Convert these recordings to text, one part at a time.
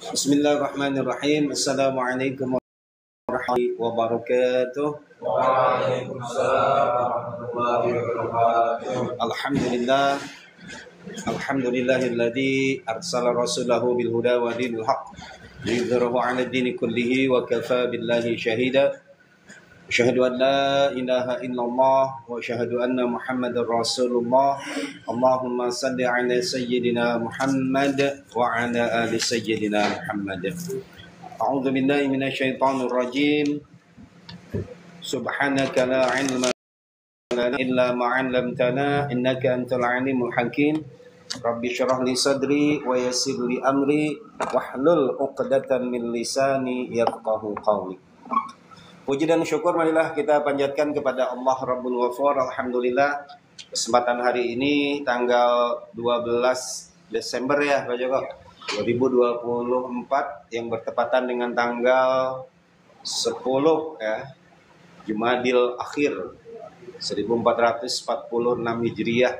Bismillahirrahmanirrahim. Assalamualaikum warahmatullahi wabarakatuh. Waalaikumsalam warahmatullahi wabarakatuh. Alhamdulillah. Alhamdulillahilladzi arsala rasulahu bil huda wa dinil haqq liyudhhirahu 'ala ad-dini kullihi wa kafaa billahi shahida. Asyhadu an la ilaha illallah wa asyhadu anna Muhammadar Rasulullah. Allahumma shalli 'ala sayyidina Muhammad wa 'ala ali sayyidina Muhammad. A'udzu billahi minasyaitonir rajim. Subhanaka la 'ilma lana illa ma 'allamtana innaka antal 'alimul hakim. Rabbi shrah li sadri wa yassir li amri wahlul 'uqdatam min lisani yafqahu qawli. Puji dan syukur marilah kita panjatkan kepada Allah Rabbul Ghafur. Alhamdulillah, kesempatan hari ini tanggal 12 Desember ya Pak Joko 2024 yang bertepatan dengan tanggal 10 ya Jumadil Akhir 1446 Hijriah.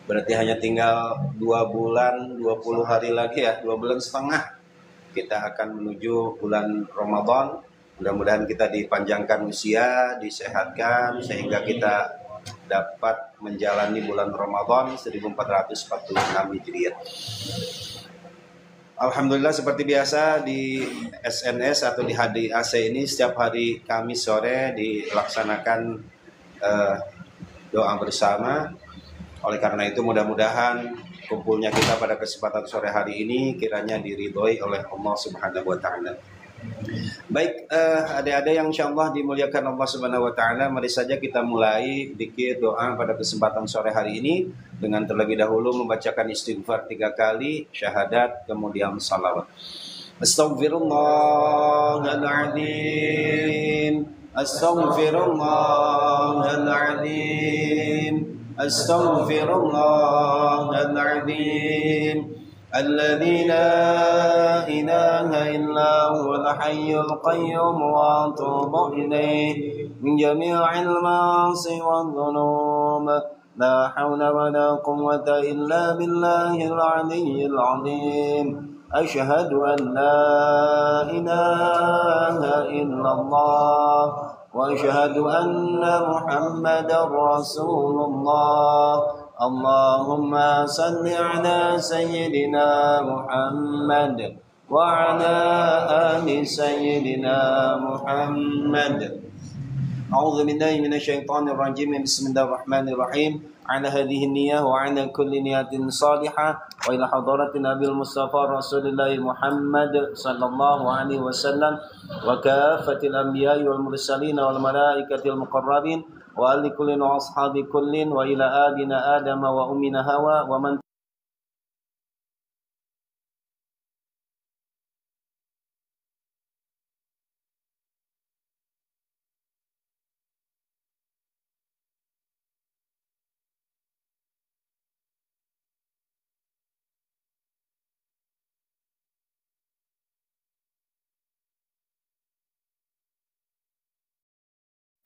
Berarti hanya tinggal 2 bulan 20 hari lagi ya, 2 bulan setengah kita akan menuju bulan Ramadan. Mudah-mudahan kita dipanjangkan usia, disehatkan sehingga kita dapat menjalani bulan Ramadan 1446 Hijriah. Alhamdulillah seperti biasa di SNS atau di HDAC ini setiap hari Kamis sore dilaksanakan doa bersama. Oleh karena itu mudah-mudahan kumpulnya kita pada kesempatan sore hari ini kiranya diridhoi oleh Allah Subhanahu wa taala. Baik, adik-adik yang insyaallah dimuliakan Allah Subhanahu wa taala, mari saja kita mulai zikir doa pada kesempatan sore hari ini dengan terlebih dahulu membacakan istighfar 3 kali, syahadat, kemudian salawat. Astaghfirullahaladzim, astaghfirullahaladzim, astaghfirullahaladzim. الذي لا إله إلا هو الحي القيوم وأتوب إليه من جميع المعاصي والذنوب لا حول ولا قوة إلا بالله العلي العظيم أشهد أن لا إله إلا الله وأشهد أن محمدا رسول الله اللهم صل على سيدنا محمد وعلى آل سيدنا محمد. أعوذ بالله من الشيطان الرجيم. بسم الله الرحمن الرحيم. على هذه النية وعلى كل نية صالحة وإلى حضرة النبي المصطفى رسول الله محمد صلى الله عليه وسلم وكافة الأنبياء والمرسلين والملائكة المقربين وآل كل وأصحاب كل وإلى آبنا آدم وأمنا هوى ومن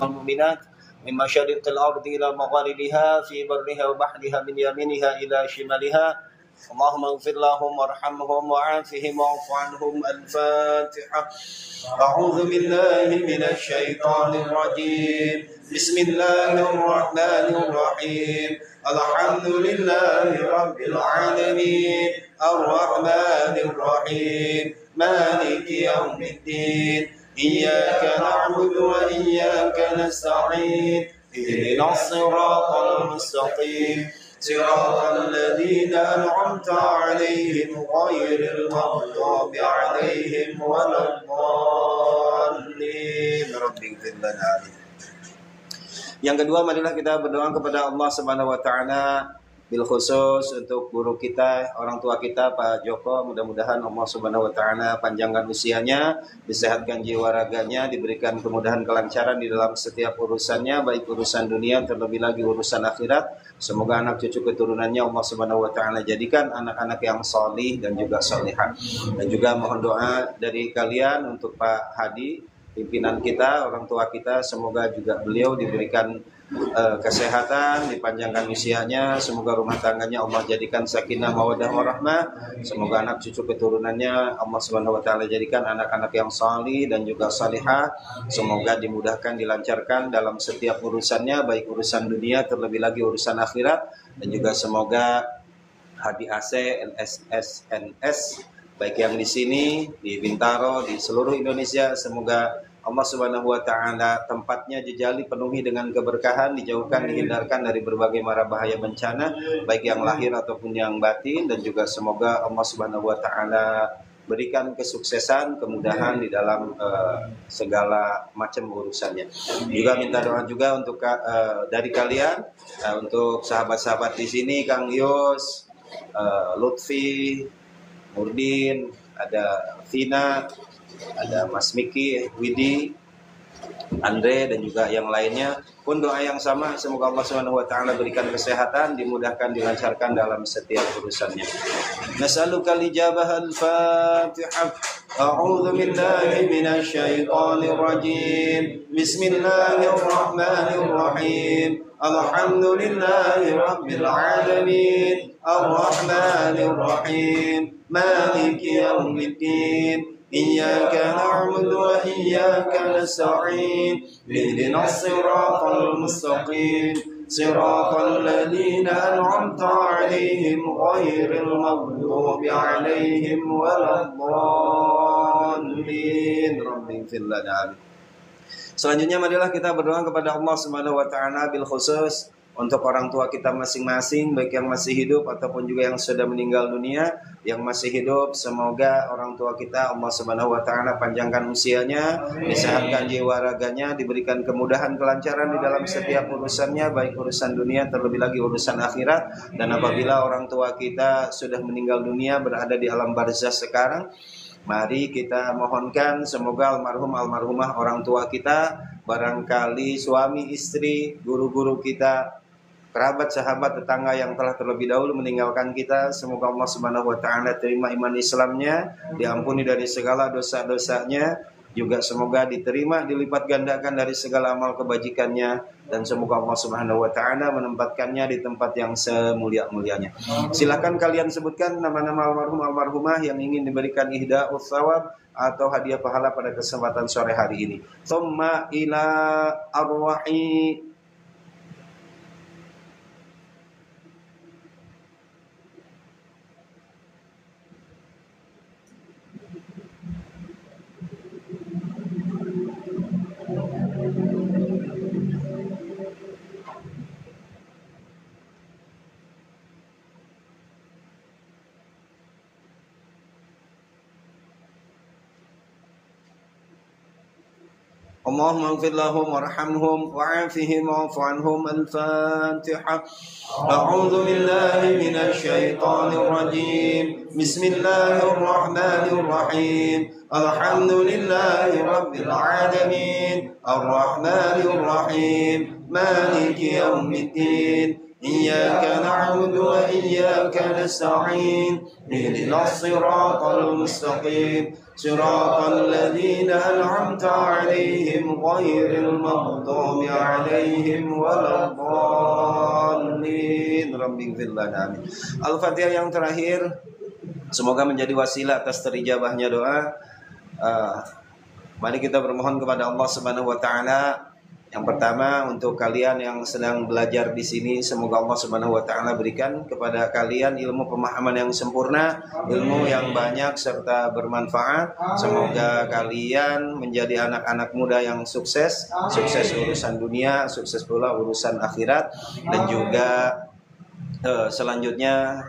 المؤمنات من مشارق الأرض إلى مغاربها في برها وبحرها من يمينها إلى شمالها اللهم اغفر لهم وارحمهم وعافهم واعف عنهم. الفاتحة. أعوذ بالله من الشيطان الرجيم. بسم الله الرحمن الرحيم. الحمد لله رب العالمين الرحمن الرحيم مالك يوم الدين إياك نعبد وإياك نستعين اهدنا الصراط المستقيم صراط الذين أنعمت عليهم غير المغضوب عليهم ولا الضالين رب اغفر لنا. Yang kedua, marilah kita berdoa kepada Allah Subhanahu wa taala bil khusus untuk guru kita, orang tua kita Pak Joko. Mudah-mudahan Allah Subhanahu wa taala panjangkan usianya, disehatkan jiwa raganya, diberikan kemudahan kelancaran di dalam setiap urusannya, baik urusan dunia terlebih lagi urusan akhirat. Semoga anak cucu keturunannya Allah Subhanahu wa taala jadikan anak-anak yang salih dan juga salihah. Dan juga mohon doa dari kalian untuk Pak Hadi, pimpinan kita, orang tua kita, semoga juga beliau diberikan kesehatan, dipanjangkan usianya, semoga rumah tangganya Allah jadikan sakinah mawaddah warahmah, semoga anak cucu keturunannya Allah Subhanahu wa taala jadikan anak-anak yang salih dan juga salihah, semoga dimudahkan, dilancarkan dalam setiap urusannya, baik urusan dunia terlebih lagi urusan akhirat, dan juga semoga HDAC, LSS, NS baik yang di sini, di Bintaro, di seluruh Indonesia, semoga Allah Subhanahu wa taala tempatnya dijali penuhi dengan keberkahan, dijauhkan, dihindarkan dari berbagai mara bahaya bencana, baik yang lahir ataupun yang batin, dan juga semoga Allah Subhanahu wa taala berikan kesuksesan, kemudahan di dalam segala macam urusannya. Juga minta doa juga untuk dari kalian, untuk sahabat-sahabat di sini, Kang Yus, Lutfi, Nurdin, ada Vina, ada Mas Miki, Widi, Andre, dan juga yang lainnya. Pun doa yang sama, semoga Allah Subhanahu wa taala berikan kesehatan, dimudahkan, dilancarkan dalam setiap urusannya. Nas'aluka al-ijabah al-Fatihah. A'udzu billahi minasy syaithanir rajim. Bismillahirrahmanirrahim. Alhamdulillahi rabbil alamin. Ar-rahmanir rahim. Maliki yaumiddin. إياك نعبد وإياك نستعين اهدنا الصراط المستقيم صراط الذين أنعمت عليهم غير المغضوب عليهم ولا الضالين رب اغفر لنا. Selanjutnya marilah kita berdoa kepada Allah Subhanahu wa taala bil khusus untuk orang tua kita masing-masing, baik yang masih hidup ataupun juga yang sudah meninggal dunia. Yang masih hidup, semoga orang tua kita Allah Subhanahu wa taala panjangkan usianya, disehatkan jiwa raganya, diberikan kemudahan, kelancaran di dalam setiap urusannya, baik urusan dunia terlebih lagi urusan akhirat. Dan apabila orang tua kita sudah meninggal dunia, berada di alam barzah sekarang, mari kita mohonkan semoga almarhum almarhumah orang tua kita, barangkali suami istri, guru-guru kita, kerabat, sahabat, tetangga yang telah terlebih dahulu meninggalkan kita, semoga Allah Subhanahu wa taala terima iman Islamnya, diampuni dari segala dosa-dosanya, juga semoga diterima, dilipat gandakan dari segala amal kebajikannya, dan semoga Allah Subhanahu wa taala menempatkannya di tempat yang semulia-mulianya. Silakan kalian sebutkan nama-nama almarhum almarhumah yang ingin diberikan ihda'us thawab atau hadiah pahala pada kesempatan sore hari ini. Tsumma ila arwahi اللهم اغفر لهم وارحمهم وعافهم واعف عنهم. الفاتحة. أعوذ بالله من الشيطان الرجيم. بسم الله الرحمن الرحيم. الحمد لله رب العالمين. الرحمن الرحيم. مالك يوم الدين. إياك نعبد وإياك نستعين اهدنا الصراط المستقيم صراط الذين أنعمت عليهم غير المغضوب عليهم ولا الضالين رب اغفر لنا. Al-Fatihah yang terakhir semoga menjadi wasilah atas terijabahnya doa. Mari kita bermohon kepada Allah Subhanahu wa taala. Yang pertama, untuk kalian yang sedang belajar di sini, semoga Allah Subhanahu wa taala berikan kepada kalian ilmu pemahaman yang sempurna, ilmu yang banyak serta bermanfaat. Semoga kalian menjadi anak-anak muda yang sukses, sukses urusan dunia, sukses pula urusan akhirat. Dan juga selanjutnya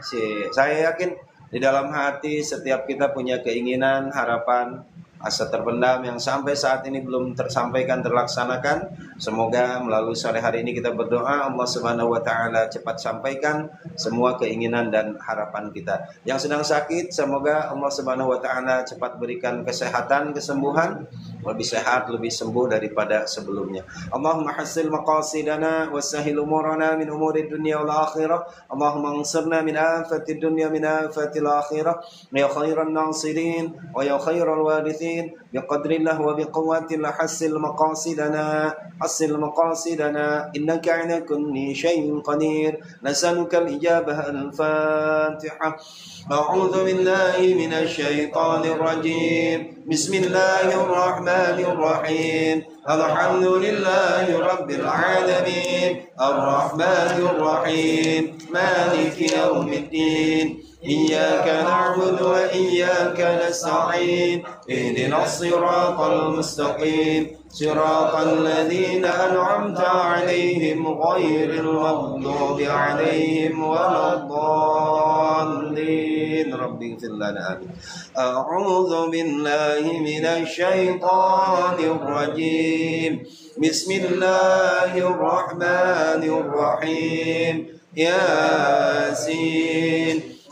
saya yakin di dalam hati setiap kita punya keinginan, harapan, asa terpendam yang sampai saat ini belum tersampaikan, terlaksanakan. Semoga melalui sore hari ini kita berdoa Allah Subhanahu wa taala cepat sampaikan semua keinginan dan harapan kita. Yang sedang sakit, semoga Allah Subhanahu wa taala cepat berikan kesehatan, kesembuhan, lebih sehat, lebih sembuh daripada sebelumnya. Allahumma hassil maqasidana wa sahhil umurana min umuri dunya wal akhirah. Allahumma ansurna min afati dunya min afati al akhirah. Ya khairan nasirin wa ya khairal warithin العالمين بقدر الله وبقوة الله حسن مقاصدنا إنك على كل شيء قدير نسألك الإجابة. الفاتحة. أعوذ بالله من الشيطان الرجيم. بسم الله الرحمن الرحيم. الحمد لله رب العالمين الرحمن الرحيم مالك يوم الدين إياك نعبد وإياك نستعين اهدنا الصراط المستقيم صراط الذين أنعمت عليهم غير المغضوب عليهم ولا الضالين. رب اغفر لنا آمين. أعوذ بالله من الشيطان الرجيم. بسم الله الرحمن الرحيم. ياسين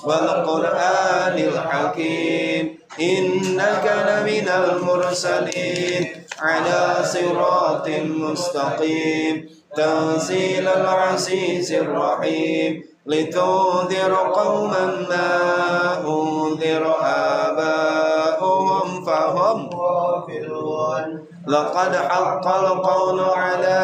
والقرآن الحكيم إنك لمن المرسلين على صراط مستقيم تنزيل العزيز الرحيم لتنذر قوما ما أنذر آباؤهم فهم غافلون لقد حق القول على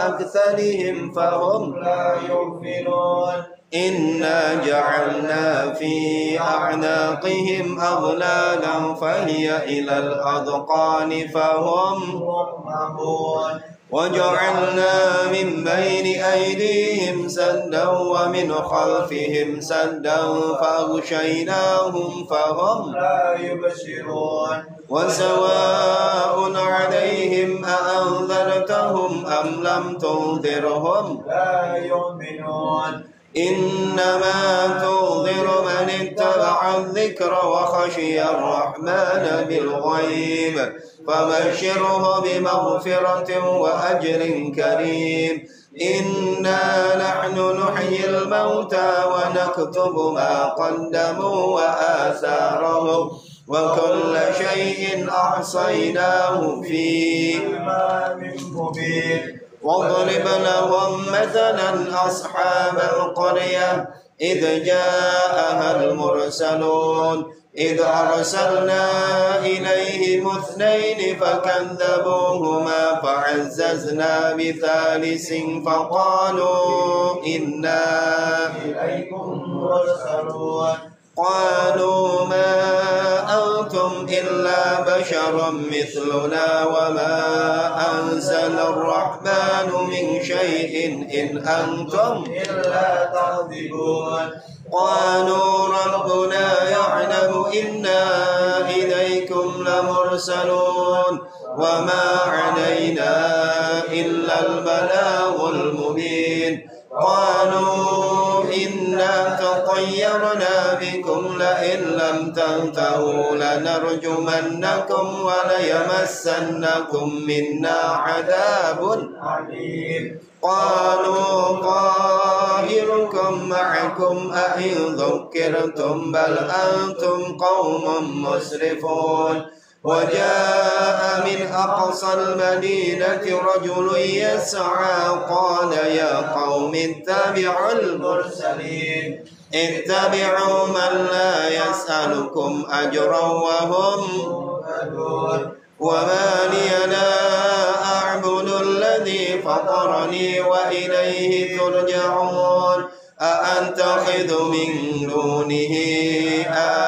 أكثرهم فهم لا يؤمنون إنا جعلنا في أعناقهم أغلالا فهي إلى الأذقان فهم مقمحون وجعلنا من بين أيديهم سدا ومن خلفهم سدا فأغشيناهم فهم لا يبصرون وسواء عليهم أأنذرتهم أم لم تنذرهم لا يؤمنون إنما تنذر من اتبع الذكر وخشي الرحمن بالغيب فبشره بمغفرة وأجر كريم. إنا نحن نحيي الموتى ونكتب ما قدموا وآثارهم وكل شيء أحصيناه في إمام مبين. واضرب لهم مثلا أصحاب القرية إذ جاءها المرسلون إذ أرسلنا إليهم 2 فكذبوهما فعززنا بثالث فقالوا إنا إليكم مرسلون قالوا ما أنتم إلا بشر مثلنا وما أنزل الرحمن من شيء إن أنتم إلا تكذبون قالوا ربنا يعلم إنا إليكم لمرسلون وما علينا إلا البلاغ المبين. قالوا إنا تطيرنا بكم لئن لم تنتهوا لنرجمنكم وليمسنكم منا عذاب أليم. قالوا طائركم معكم أئن ذكرتم بل أنتم قوم مسرفون. وجاء من أقصى المدينة رجل يسعى قال يا قوم اتبعوا المرسلين اتبعوا من لا يسألكم أجرا وهم مهتدون. وما لي لا أعبد الذي فطرني وإليه ترجعون. أأتخذ من دونه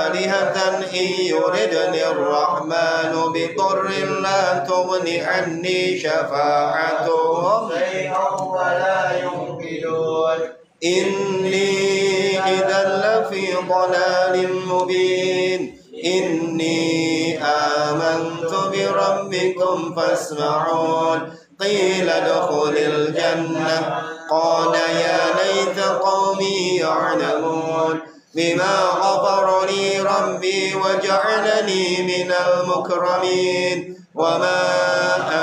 آلهة إن يردني الرحمن بضر لا تغن عني شفاعتهم شيئا ولا ينقذون. إني إذا لفي ضلال مبين. إني آمنت بربكم فاسمعون. قيل ادخل الجنة قال يا ليت قومي يعلمون بما غفر لي ربي وجعلني من المكرمين. وما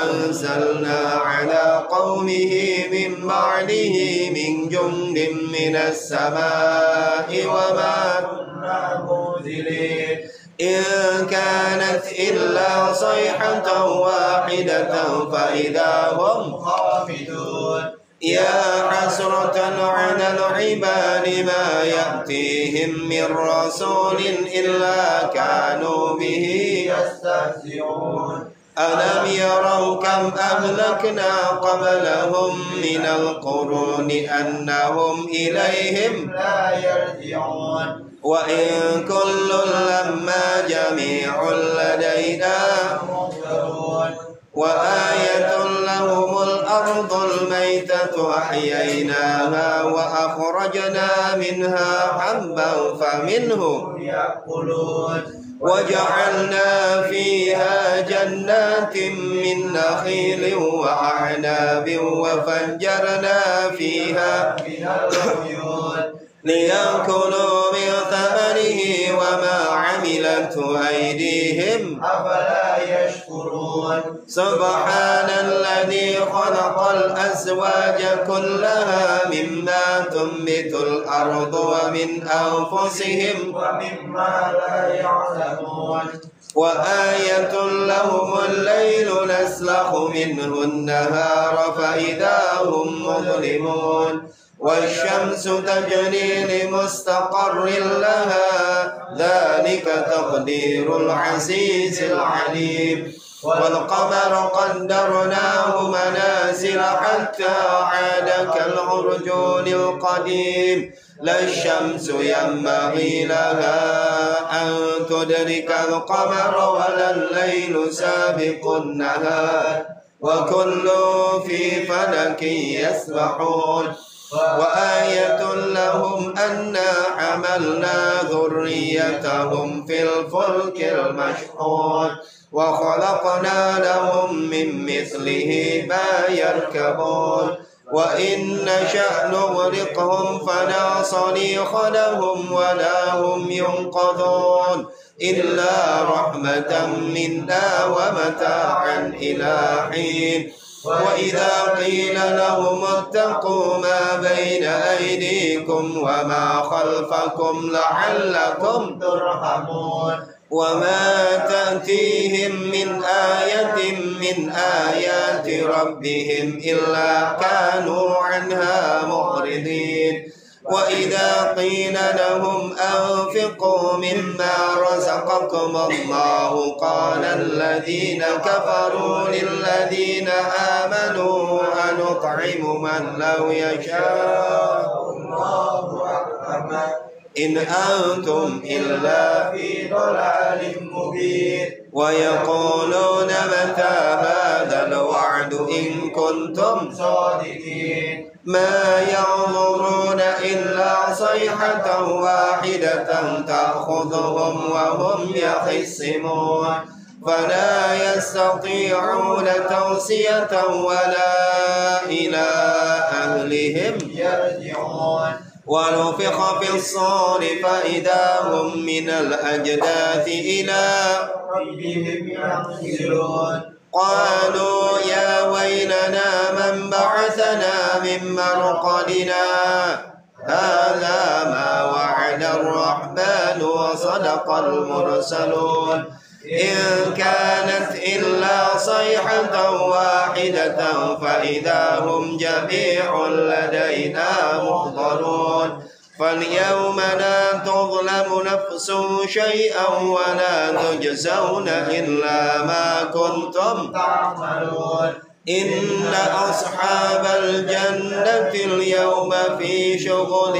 أنزلنا على قومه من بعده من جند من السماء وما كنا منزلين. إن كانت إلا صيحة واحدة فإذا هم خامدون. يا حسرة على العباد ما يأتيهم من رسول إلا كانوا به يستهزئون ألم يروا كم أهلكنا قبلهم من القرون أنهم إليهم لا يرجعون وإن كل لما جميع لدينا محضرون وآية لهم الأرض الميتة أحييناها وأخرجنا منها حبا فمنه يأكلون وجعلنا فيها جنات من نخيل وأعناب وفجرنا فيها من العيون ليأكلوا من ثمره وما عملته أيديهم أفلا يشكرون سبحان الذي خلق الأزواج كلها مما تنبت الأرض ومن أنفسهم ومما لا يعلمون وآية لهم الليل نسلخ منه النهار فإذا هم مظلمون والشمس تجري لمستقر لها ذلك تقدير العزيز العليم والقمر قدرناه منازل حتى عاد كالعرجون القديم لا الشمس ينبغي لها أن تدرك القمر ولا الليل سابق النهار وكل في فلك يسبحون وآية لهم أنا حملنا ذريتهم في الفلك المشحون وخلقنا لهم من مثله ما يركبون وإن نشأ نغرقهم فلا صريخ لهم ولا هم ينقذون إلا رحمة منا ومتاعا إلى حين وإذا قيل لهم اتقوا ما بين أيديكم وما خلفكم لعلكم ترحمون وما تأتيهم من آية من آيات ربهم إلا كانوا عنها معرضين وإذا قيل لهم أنفقوا مما رزقكم الله قال الذين كفروا للذين آمنوا أنطعم من لو يشاء الله أكبر إن أنتم إلا في ضلال مبين ويقولون متى هذا الوعد إن كنتم صادقين ما ينظرون إلا صيحة واحدة تأخذهم وهم يخصمون فلا يستطيعون توصية ولا إلى أهلهم يرجعون ونفخ في الصور فإذا هم من الأجداث إلى ربهم ينزلون قالوا يا ويلنا من بعثنا من مرقدنا هذا ما وعد الرحمن وصدق المرسلون إن كانت إلا صيحة واحدة فإذا هم جميع لدينا محضرون فاليوم لا تظلم نفس شيئا ولا تجزون إلا ما كنتم تعملون إن أصحاب الجنة اليوم في شغل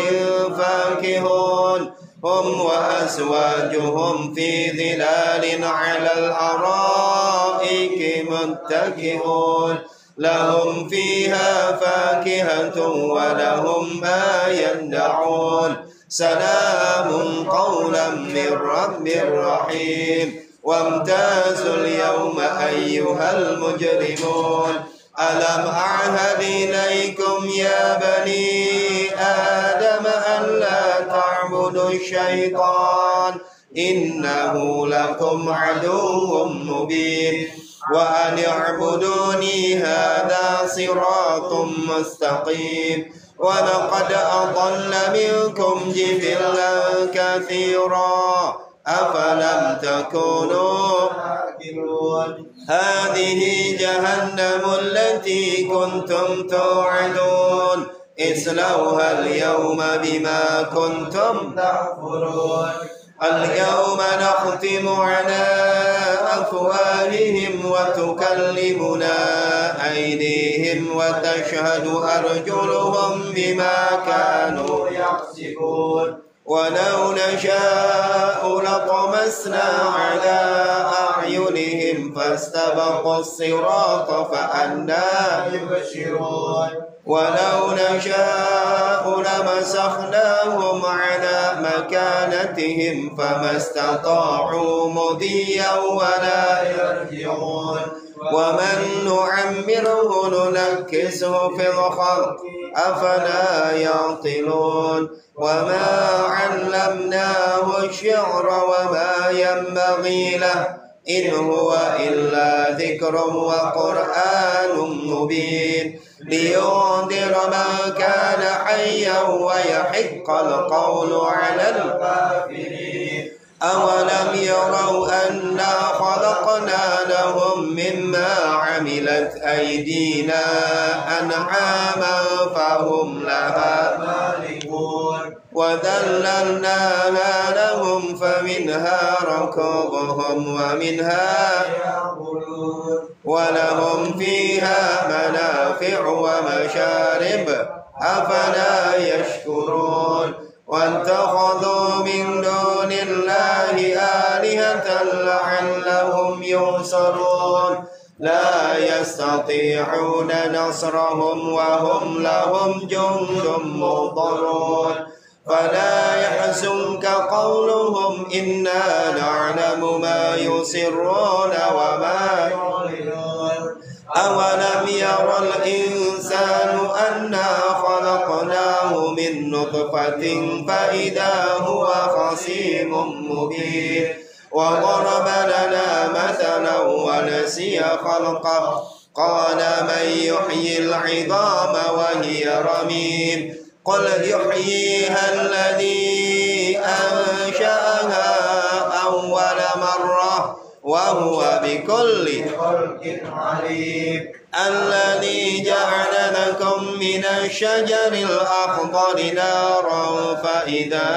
فاكهون هم وأزواجهم في ظلال على الأرائك متكئون لهم فيها فاكهة ولهم ما يدعون سلام قولا من رب رحيم وامتازوا اليوم أيها المجرمون ألم أعهد إليكم يا بني آدم ألا تعبدوا الشيطان إنه لكم عدو مبين وأن اعبدوني هذا صراط مستقيم ولقد أضل منكم جبلا كثيرا أفلم تكونوا يعقلون هذه جهنم التي كنتم توعدون اصلوها اليوم بما كنتم تكفرون اليوم نختم على أفواههم وتكلمنا أيديهم وتشهد أرجلهم بما كانوا يكسبون ولو نشاء لطمسنا على أعينهم فاستبقوا الصراط فأنى يبشرون ولو نشاء لمسخناهم على مكانتهم فما استطاعوا مضيا ولا يرجعون ومن نعمره ننكسه في الخلق أفلا يعقلون وما علمناه الشعر وما ينبغي له إن هو إلا ذكر وقرآن مبين لينذر من كان حيا ويحق القول على الكافرين أولم يروا أنا خلقنا لهم مما عملت أيدينا أنعاما فهم لها مالكون وذللناها لهم فمنها ركوبهم ومنها يأكلون ولهم فيها منافع ومشارب أفلا يشكرون واتخذوا من دون الله آلهة لعلهم ينصرون لا يستطيعون نصرهم وهم لهم جند محضرون فلا يحزنك قولهم إنا نعلم ما يسرون وما يعلنون أولم ير الإنسان أنا خلقناه من نطفة فإذا هو خصيم مبين وضرب لنا مثلا ونسي خلقه قال من يحيي العظام وهي رميم قل يحييها الذي أنشأها أول مرة وهو بكل خلق عليم الذي جعل لكم من الشجر الأخضر نارا فإذا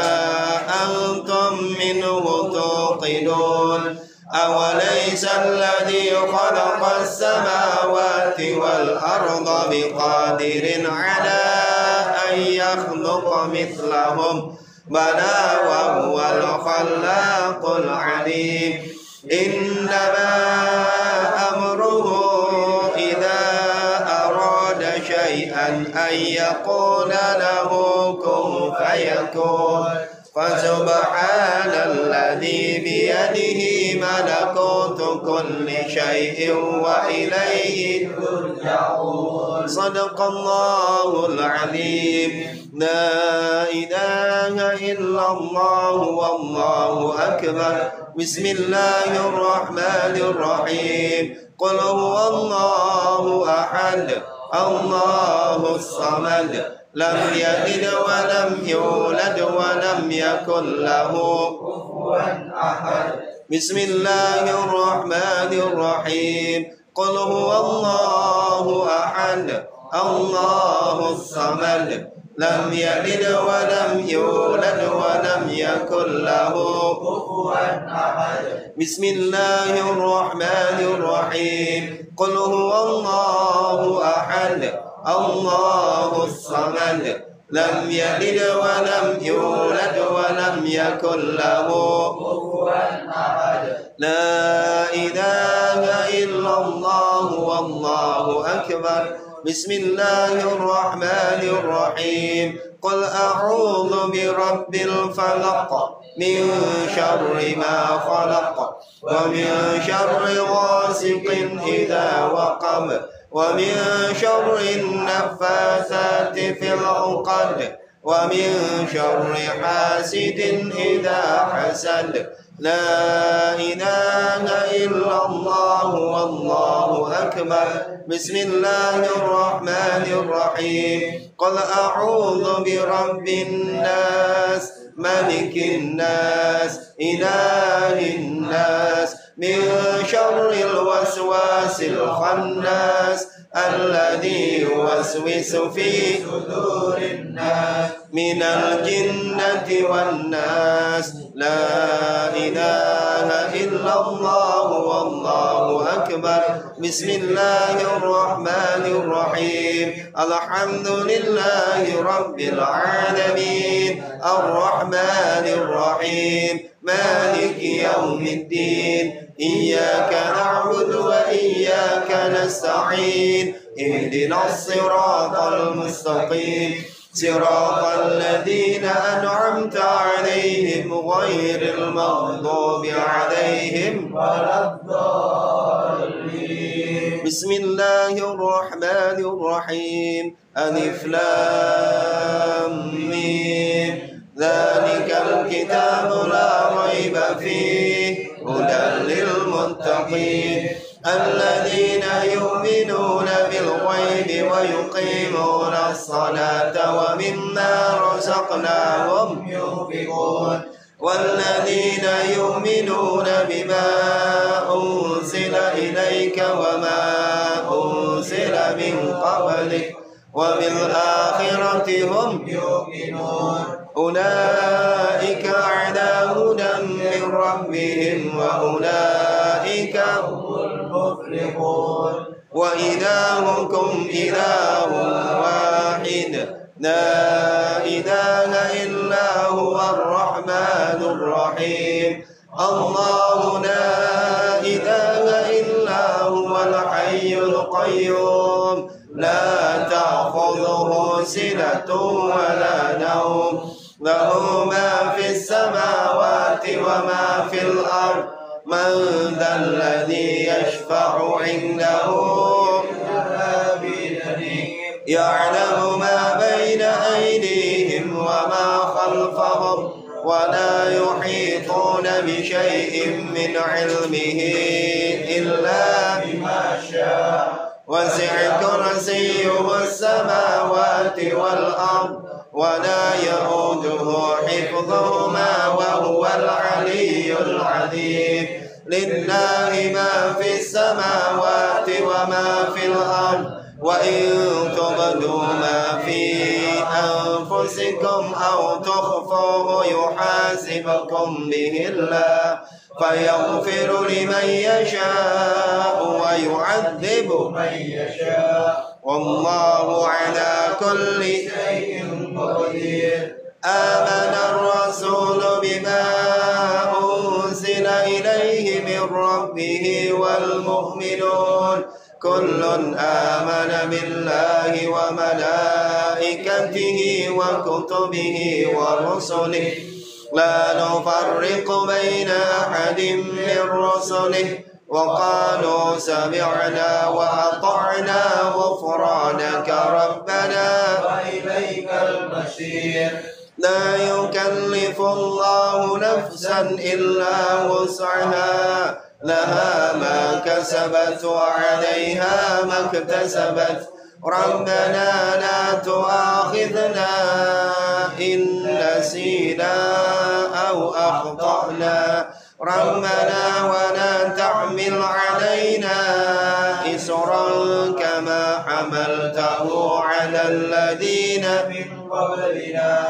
أنتم منه توقدون أوليس الذي خلق السماوات والأرض بقادر على أن يخلق مثلهم بلى وهو الخلاق العليم إنما أمره إذا أراد شيئا أن يقول له كن فيكون فسبحان الذي بيده ملكوت كل شيء وإليه ترجعون صدق الله العظيم لا إله إلا الله والله أكبر بسم الله الرحمن الرحيم قل هو الله أحد الله الصمد لم يلد ولم يولد ولم يكن له كفوا أحد بسم الله الرحمن الرحيم قل هو الله أحد الله الصمد لم يلد ولم يولد ولم يكن له كفوا أحد بسم الله الرحمن الرحيم قل هو الله أحد الله الصمد لم يلد ولم يولد ولم يكن له كفوا أحد لا إله إلا الله والله أكبر بسم الله الرحمن الرحيم قل أعوذ برب الفلق من شر ما خلق ومن شر غاسق إذا وقب ومن شر النفاثات في العقد ومن شر حاسد إذا حسد لا إله إلا الله والله أكبر بسم الله الرحمن الرحيم قل أعوذ برب الناس ملك الناس إله الناس من شر الوسواس الخناس الذي يوسوس في صدور الناس من الجنة والناس لا إله إلا الله والله أكبر بسم الله الرحمن الرحيم الحمد لله رب العالمين الرحمن الرحيم مالك يوم الدين إياك نعبد وإياك نستعين اهدنا الصراط المستقيم صراط الذين أنعمت عليهم غير المغضوب عليهم ولا الضالين بسم الله الرحمن الرحيم ألف لام ميم ذلك الكتاب لا ريب فيه هدى للمتقين الذين يؤمنون بالغيب ويقيمون الصلاة ومما رزقناهم ينفقون والذين يؤمنون بما أنزل إليك وما أنزل من قبلك وبالآخرة هم يؤمنون أولئك على هدى من ربهم وأولئك هم المفلحون وإلهكم إله واحد لا إله إلا هو الرحمن الرحيم الله لا إله إلا هو الحي القيوم لا تأخذه سنة ولا نوم له ما في السماوات وما في الأرض من ذا الذي يشفع عنده إلا بإذنه يعلم ما بين أيديهم وما خلفهم ولا يحيطون بشيء من علمه إلا بما شاء وسع كرسيه السماوات والأرض ولا يؤوده حفظهما وهو العلي العظيم لله ما في السماوات وما في الأرض وإن تبدوا ما في أنفسكم أو تخفوه يحاسبكم به الله فيغفر لمن يشاء ويعذب من يشاء والله على كل شيء قدير آمن الرسول بما أنزل إليه من ربه والمؤمنون كل آمن بالله وملائكته وكتبه ورسله لا نفرق بين أحد من رسله وقالوا سمعنا وأطعنا غفرانك ربنا وإليك المصير لا يكلف الله نفسا إلا وسعها لها ما كسبت وعليها ما اكتسبت ربنا لا تؤاخذنا إن نسينا أو أخطأنا ربنا ولا تحمل علينا إصرا كما حملته على الذين من قبلنا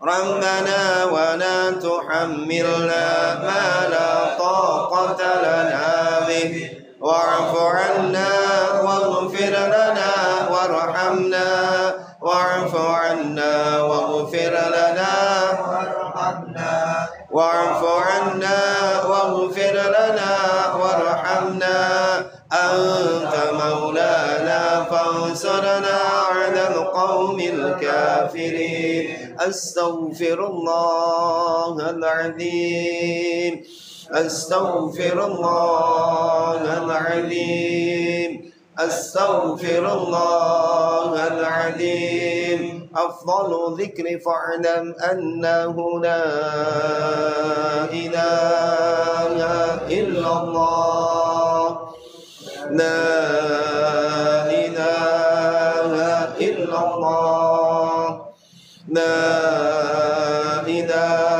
ربنا ولا تحملنا ما لا طاقة لنا به واعف عنا واغفر لنا وارحمنا واعف عنا واغفر لنا وارحمنا واعف عنا واغفر لنا وارحمنا أنت مولانا فانصرنا على القوم الكافرين أستغفر الله العظيم أستغفر الله العظيم أستغفر الله العظيم أفضل ذكر فاعلم أنه لا إله إلا الله لا إله إلا الله لا إله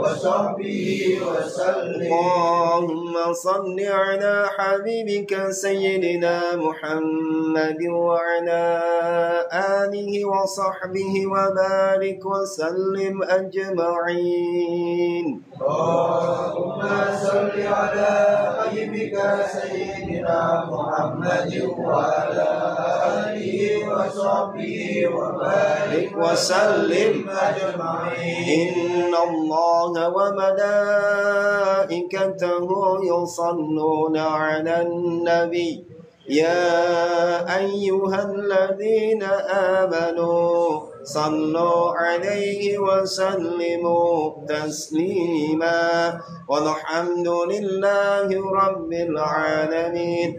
وصحبه وسلم. اللهم صل على حبيبك سيدنا محمد وعلى آله وصحبه وبارك وسلم أجمعين. اللهم صل على حبيبك سيدنا محمد وعلى آله وصحبه وبارك وسلم أجمعين. إن الله وملائكته يصلون على النبي يا أيها الذين آمنوا صلوا عليه وسلموا تسليما والحمد لله رب العالمين.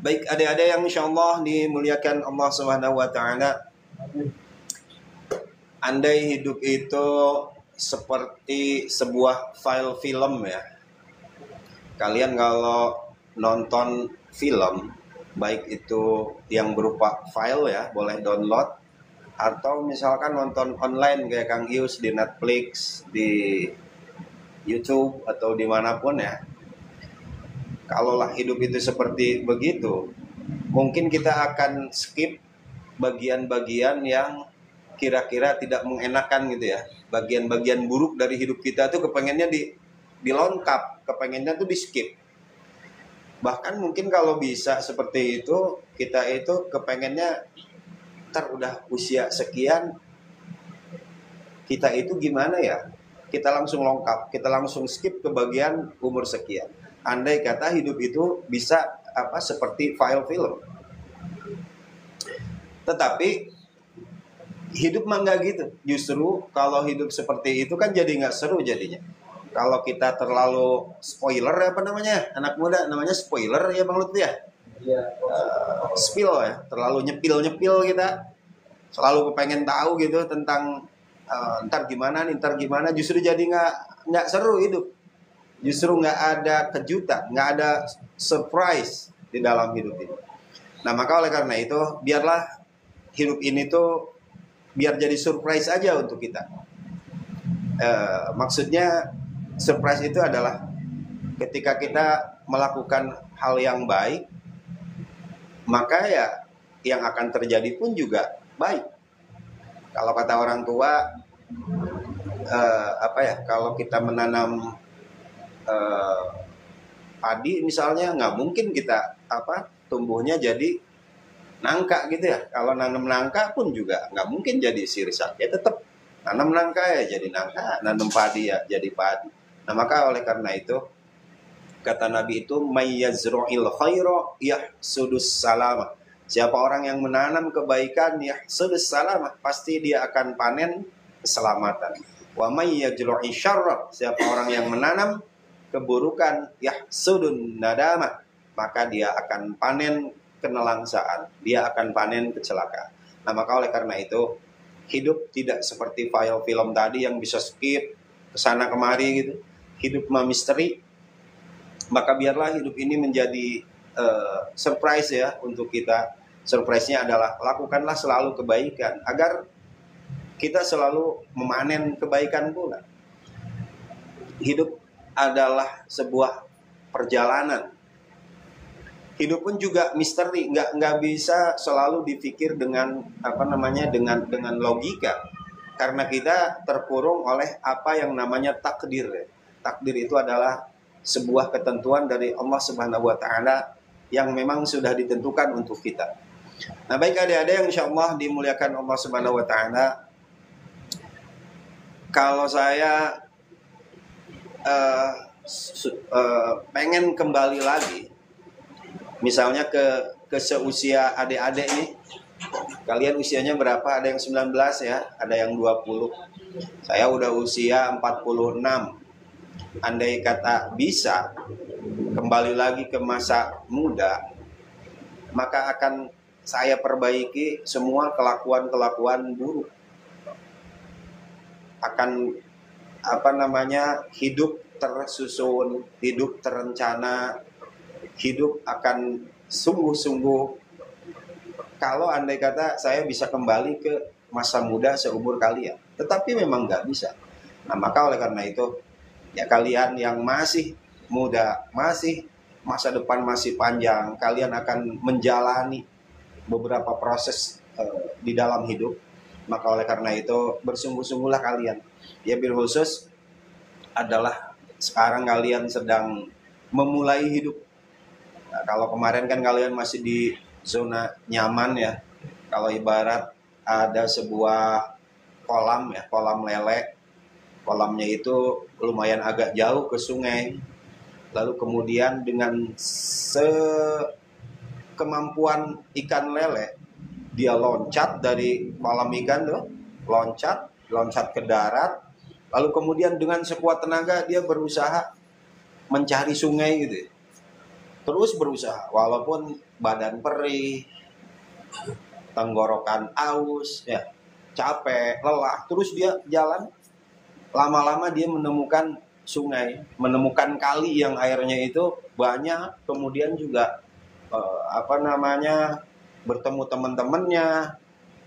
Baik adik-adik yang insyaallah dimuliakan Allah Subhanahu wa taala. Andai hidup itu seperti sebuah file film ya. Kalian kalau nonton film, baik itu yang berupa file ya, boleh download, atau misalkan nonton online kayak Kang Ius di Netflix, di YouTube atau dimanapun ya. Kalaulah hidup itu seperti begitu, mungkin kita akan skip bagian-bagian yang kira-kira tidak mengenakan gitu ya. Bagian-bagian buruk dari hidup kita tuh kepengennya dilengkap, kepengennya tuh di skip. Bahkan mungkin kalau bisa seperti itu, kita itu kepengennya udah usia sekian, kita itu gimana ya? Kita langsung lengkap, kita langsung skip ke bagian umur sekian. Andai kata hidup itu bisa seperti file film. Tetapi hidup mah nggak gitu. Justru kalau hidup seperti itu kan jadi nggak seru jadinya. Kalau kita terlalu spoiler anak muda namanya spoiler ya Bang Lutfi ya. Spill ya, terlalu nyepil kita. Selalu kepengen tahu gitu tentang ntar gimana, justru jadi nggak seru hidup. Justru nggak ada kejutan, nggak ada surprise di dalam hidup ini. Nah maka oleh karena itu biarlah hidup ini tuh biar jadi surprise aja untuk kita. Maksudnya surprise itu adalah ketika kita melakukan hal yang baik, maka ya yang akan terjadi pun juga baik. Kalau kata orang tua, kalau kita menanam padi misalnya, nggak mungkin kita tumbuhnya jadi nangka gitu ya. Kalau nanam nangka pun juga nggak mungkin jadi sirsak. Ya tetap nanam nangka ya jadi nangka, nanam padi ya jadi padi. Nah maka oleh karena itu kata Nabi itu mayyazru'il khaira yahsudus salama. Siapa orang yang menanam kebaikan yahsudus salama, pasti dia akan panen keselamatan. Wa mayyajru'i syarra, siapa orang yang menanam keburukan yahsudun nadama, maka dia akan panen kenelangsaan, dia akan panen kecelakaan. Nah maka oleh karena itu hidup tidak seperti file film tadi yang bisa skip kesana kemari gitu. Hidup mah misteri. Maka biarlah hidup ini menjadi surprise ya untuk kita. Surprise-nya adalah lakukanlah selalu kebaikan agar kita selalu memanen kebaikan pula. Hidup adalah sebuah perjalanan. Hidup pun juga misteri, nggak bisa selalu dipikir dengan dengan logika, karena kita terkurung oleh apa yang namanya takdir. Takdir itu adalah sebuah ketentuan dari Allah Subhanahu wa taala yang memang sudah ditentukan untuk kita. Nah, baik adik-adik yang insyaallah dimuliakan Allah Subhanahu wa taala, kalau saya pengen kembali lagi misalnya ke seusia adik-adik nih. Kalian usianya berapa? Ada yang 19 ya, ada yang 20. Saya udah usia 46. Andai kata bisa kembali lagi ke masa muda, maka akan saya perbaiki semua kelakuan-kelakuan buruk. Akan hidup tersusun, hidup terencana, hidup akan sungguh-sungguh. Kalau andai kata saya bisa kembali ke masa muda seumur kalian, tetapi memang nggak bisa. Nah, maka oleh karena itu, ya kalian yang masih muda, masih masa depan masih panjang, kalian akan menjalani beberapa proses di dalam hidup. Maka oleh karena itu, bersungguh-sungguhlah kalian. Ya, bil khusus adalah sekarang kalian sedang memulai hidup. Nah, kalau kemarin kan kalian masih di zona nyaman ya. Kalau ibarat ada sebuah kolam ya, kolam lele. Kolamnya itu lumayan agak jauh ke sungai. Lalu kemudian dengan kemampuan ikan lele, dia loncat dari kolam ikan tuh, loncat ke darat. Lalu kemudian dengan sekuat tenaga dia berusaha mencari sungai gitu. Terus berusaha walaupun badan perih, tenggorokan aus, ya, capek, lelah, terus dia jalan. Lama-lama dia menemukan sungai, menemukan kali yang airnya itu banyak, kemudian juga bertemu teman-temannya,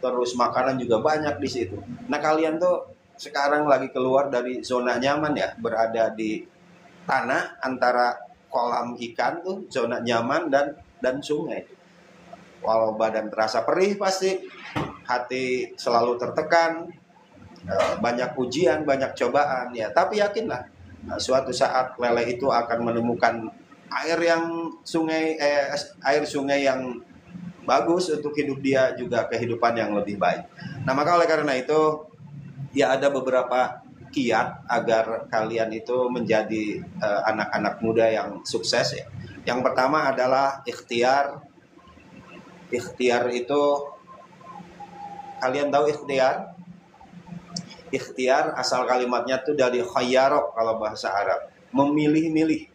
terus makanan juga banyak di situ. Nah, kalian tuh sekarang lagi keluar dari zona nyaman ya, berada di tanah antara kolam ikan tuh, zona nyaman dan sungai. Walau badan terasa perih pasti, hati selalu tertekan, banyak ujian, banyak cobaan ya. Tapi yakinlah, suatu saat lele itu akan menemukan air sungai yang bagus untuk hidup dia, juga kehidupan yang lebih baik. Nah, maka oleh karena itu, ya ada beberapa kiat agar kalian itu menjadi anak-anak muda yang sukses ya. Yang pertama adalah ikhtiar. Ikhtiar itu, kalian tahu ikhtiar? Ikhtiar asal kalimatnya tuh dari khayyaro kalau bahasa Arab, memilih-milih,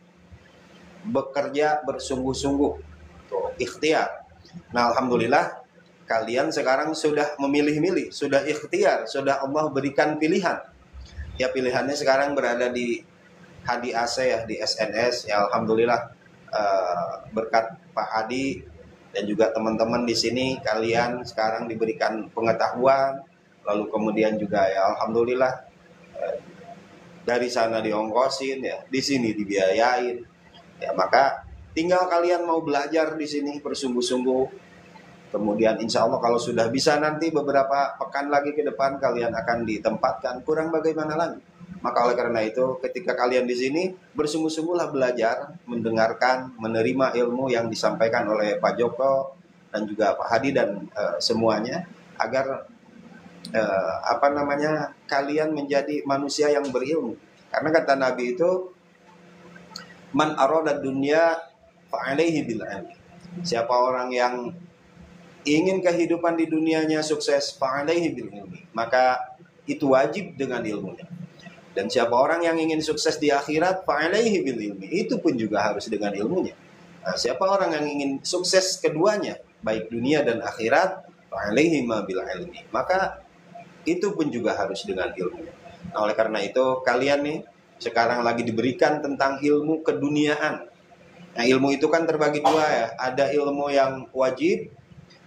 bekerja bersungguh-sungguh. Tuh, ikhtiar. Nah, alhamdulillah kalian sekarang sudah memilih-milih, sudah ikhtiar, sudah Allah berikan pilihan. Ya, pilihannya sekarang berada di Hadi AC ya, di SNS. Ya, alhamdulillah berkat Pak Hadi dan juga teman-teman di sini, kalian sekarang diberikan pengetahuan. Lalu kemudian juga ya alhamdulillah dari sana diongkosin ya, di sini dibiayain. Ya, maka tinggal kalian mau belajar di sini bersungguh-sungguh. Kemudian insya Allah kalau sudah bisa nanti beberapa pekan lagi ke depan kalian akan ditempatkan, kurang bagaimana lagi. Maka oleh karena itu ketika kalian di sini bersungguh-sungguhlah belajar, mendengarkan, menerima ilmu yang disampaikan oleh Pak Joko dan juga Pak Hadi dan semuanya, agar kalian menjadi manusia yang berilmu. Karena kata Nabi itu, man arada dunya fa'alaihi bil ilmi. Siapa orang yang ingin kehidupan di dunianya sukses, fa'alaihi bil ilmi, maka itu wajib dengan ilmunya. Dan siapa orang yang ingin sukses di akhirat, fa'alaihi bil ilmi, itu pun juga harus dengan ilmunya. Nah, siapa orang yang ingin sukses keduanya, baik dunia dan akhirat, fa'alaihi ma bil ilmi, maka itu pun juga harus dengan ilmu. Nah, oleh karena itu kalian nih sekarang lagi diberikan tentang ilmu keduniaan. Nah, ilmu itu kan terbagi dua ya. Ada ilmu yang wajib,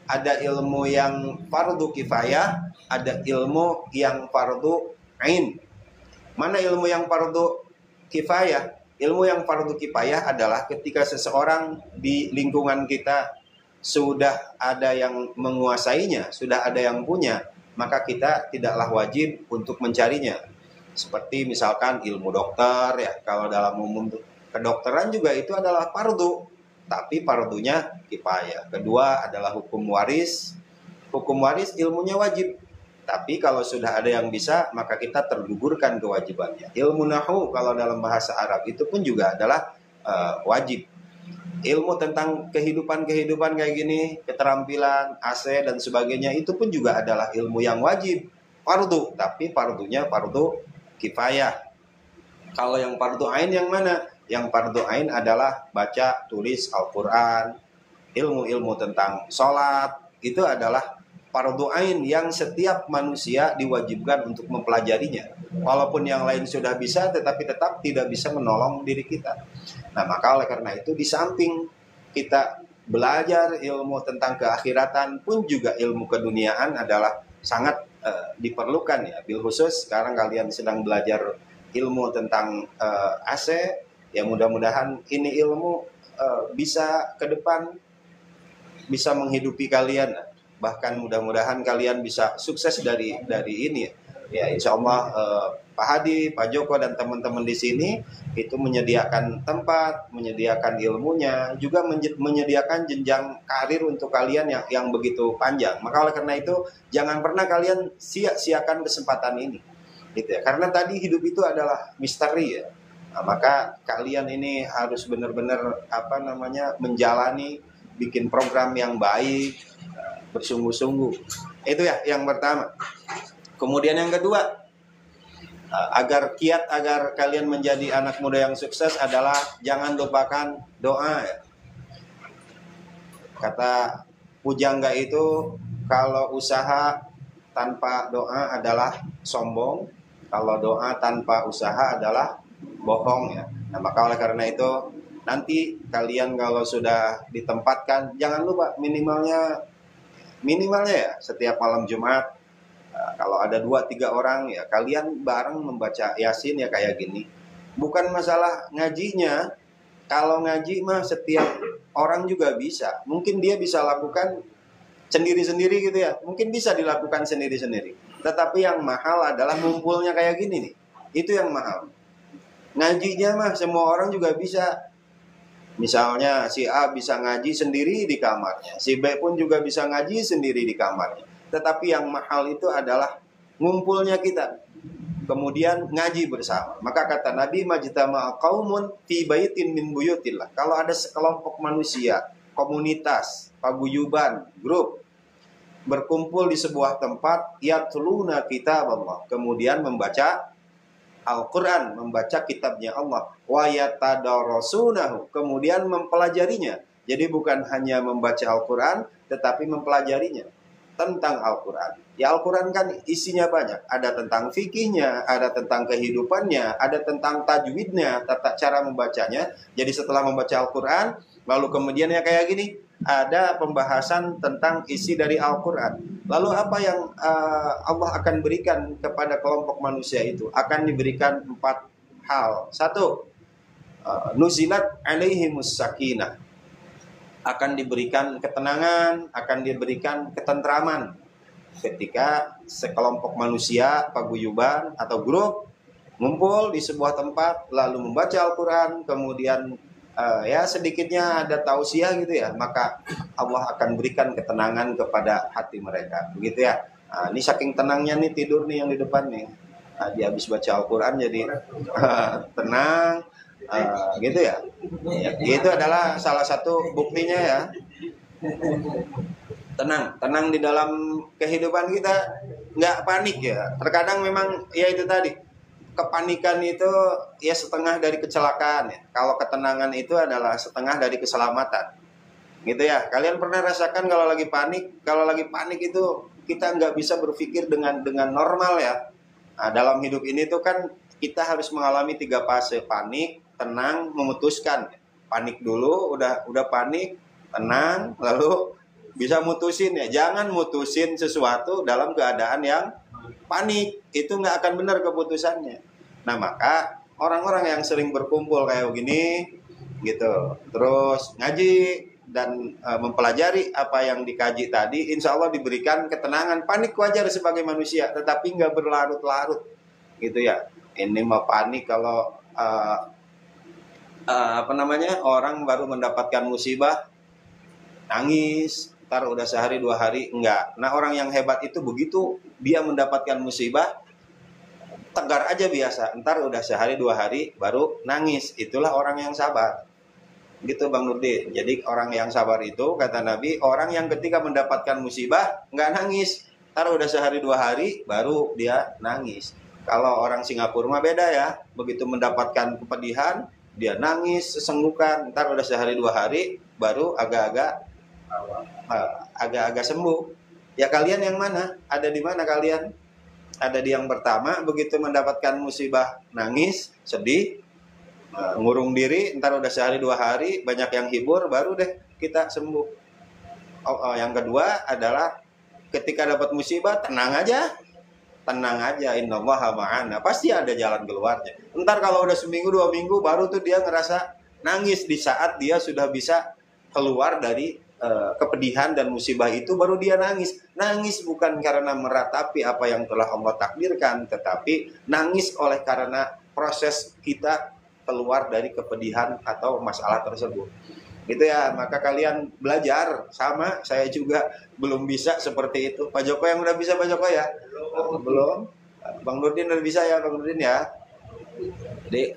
ada ilmu yang fardu kifayah, ada ilmu yang fardu ain. Mana ilmu yang fardu kifayah? Ilmu yang fardu kifayah adalah ketika seseorang di lingkungan kita sudah ada yang menguasainya, sudah ada yang punya, maka kita tidaklah wajib untuk mencarinya. Seperti misalkan ilmu dokter ya, kalau dalam umum kedokteran juga itu adalah fardu, tapi fardunya kifayah. Kedua adalah hukum waris. Hukum waris ilmunya wajib, tapi kalau sudah ada yang bisa maka kita tergugurkan kewajibannya. Ilmu nahwu kalau dalam bahasa Arab itu pun juga adalah wajib. Ilmu tentang kehidupan kayak gini, keterampilan, AC dan sebagainya, itu pun juga adalah ilmu yang wajib, fardu, tapi fardunya fardu kifayah. Kalau yang fardu ain yang mana? Yang fardu ain adalah baca, tulis Al-Quran, ilmu-ilmu tentang sholat, itu adalah fardu ain yang setiap manusia diwajibkan untuk mempelajarinya. Walaupun yang lain sudah bisa, tetapi tetap tidak bisa menolong diri kita. Nah, maka oleh karena itu di samping kita belajar ilmu tentang keakhiratan pun juga ilmu keduniaan adalah sangat diperlukan ya. Bil khusus sekarang kalian sedang belajar ilmu tentang AC, ya mudah-mudahan ini ilmu bisa ke depan bisa menghidupi kalian, bahkan mudah-mudahan kalian bisa sukses dari ini ya. Insya Allah Pak Hadi, Pak Joko dan teman-teman di sini itu menyediakan tempat, menyediakan ilmunya, juga menyediakan jenjang karir untuk kalian yang begitu panjang. Maka oleh karena itu jangan pernah kalian sia-siakan kesempatan ini, gitu ya. Karena tadi hidup itu adalah misteri ya. Nah, maka kalian ini harus benar-benar menjalani, bikin program yang baik, bersungguh-sungguh. Itu ya yang pertama. Kemudian yang kedua, agar kalian menjadi anak muda yang sukses adalah jangan lupakan doa ya. Kata pujangga itu, kalau usaha tanpa doa adalah sombong, kalau doa tanpa usaha adalah bohong ya. Nah, maka oleh karena itu nanti kalian kalau sudah ditempatkan, jangan lupa minimalnya ya setiap malam Jumat, kalau ada 2-3 orang ya kalian bareng membaca Yasin ya kayak gini. Bukan masalah ngajinya, kalau ngaji mah setiap orang juga bisa. Mungkin dia bisa lakukan sendiri-sendiri gitu ya, mungkin bisa dilakukan sendiri-sendiri. Tetapi yang mahal adalah ngumpulnya kayak gini nih, itu yang mahal. Ngajinya mah semua orang juga bisa. Misalnya si A bisa ngaji sendiri di kamarnya, si B pun juga bisa ngaji sendiri di kamarnya. Tetapi yang mahal itu adalah ngumpulnya kita, kemudian ngaji bersama. Maka kata Nabi, majtama'a qaumun fi baitin min buyutillah. Kalau ada sekelompok manusia, komunitas, paguyuban, grup berkumpul di sebuah tempat, yatluna kitaballah, kemudian membaca Al-Quran, membaca kitabnya Allah, wa yatadarasunahu, kemudian mempelajarinya. Jadi bukan hanya membaca Al-Quran, tetapi mempelajarinya tentang Al-Quran. Ya Al-Quran kan isinya banyak, ada tentang fikihnya, ada tentang kehidupannya, ada tentang tajwidnya, tata cara membacanya. Jadi setelah membaca Al-Quran, lalu kemudian ya kayak gini, ada pembahasan tentang isi dari Al-Quran. Lalu apa yang Allah akan berikan kepada kelompok manusia itu? Akan diberikan 4 hal. 1, nuzilat alaihimus sakinah, akan diberikan ketenangan, akan diberikan ketentraman ketika sekelompok manusia, paguyuban atau grup ngumpul di sebuah tempat lalu membaca Al-Quran, kemudian ya sedikitnya ada tausiah gitu ya, maka Allah akan berikan ketenangan kepada hati mereka, begitu ya. Nah, ini saking tenangnya nih tidur nih yang di depan nih. Nah, dia habis baca Al-Quran jadi tenang, gitu ya. Itu adalah salah satu buktinya ya. Tenang di dalam kehidupan kita, nggak panik ya. Terkadang memang ya itu tadi, kepanikan itu ya setengah dari kecelakaan ya. Kalau ketenangan itu adalah setengah dari keselamatan, gitu ya. Kalian pernah rasakan kalau lagi panik itu kita nggak bisa berpikir dengan normal ya. Nah, dalam hidup ini tuh kan kita harus mengalami 3 fase: panik, tenang, memutuskan. Panik dulu, udah panik, tenang, lalu bisa mutusin ya. Jangan mutusin sesuatu dalam keadaan yang panik, itu nggak akan benar keputusannya. Nah, maka orang-orang yang sering berkumpul kayak begini gitu, terus ngaji dan mempelajari apa yang dikaji tadi, insya Allah diberikan ketenangan. Panik wajar sebagai manusia, tetapi nggak berlarut-larut gitu ya. Ini mau panik kalau orang baru mendapatkan musibah nangis, ntar udah sehari 2 hari enggak. Nah, orang yang hebat itu begitu dia mendapatkan musibah, tegar aja biasa, ntar udah sehari 2 hari baru nangis. Itulah orang yang sabar, gitu Bang Nurdin. Jadi orang yang sabar itu kata Nabi, orang yang ketika mendapatkan musibah nggak nangis, ntar udah sehari 2 hari baru dia nangis. Kalau orang Singapura mah beda ya, begitu mendapatkan kepedihan dia nangis sesenggukan, ntar udah sehari 2 hari baru agak-agak sembuh. Ya kalian yang mana? Ada di mana kalian? Ada di yang pertama, begitu mendapatkan musibah nangis, sedih, ngurung diri, ntar udah sehari 2 hari banyak yang hibur, baru deh kita sembuh. Yang kedua adalah ketika dapat musibah tenang aja, tenang aja, innallaha ma'ana, pasti ada jalan keluarnya. Ntar kalau udah seminggu 2 minggu baru tuh dia ngerasa nangis. Di saat dia sudah bisa keluar dari kepedihan dan musibah itu, baru dia nangis. Nangis bukan karena meratapi apa yang telah Allah takdirkan, tetapi nangis oleh karena proses kita keluar dari kepedihan atau masalah tersebut. Gitu ya, maka kalian belajar. Sama, saya juga belum bisa seperti itu. Pak Joko yang udah bisa, Pak Joko ya? Belum. Bang Nurdin udah bisa ya, Bang Nurdin ya? Jadi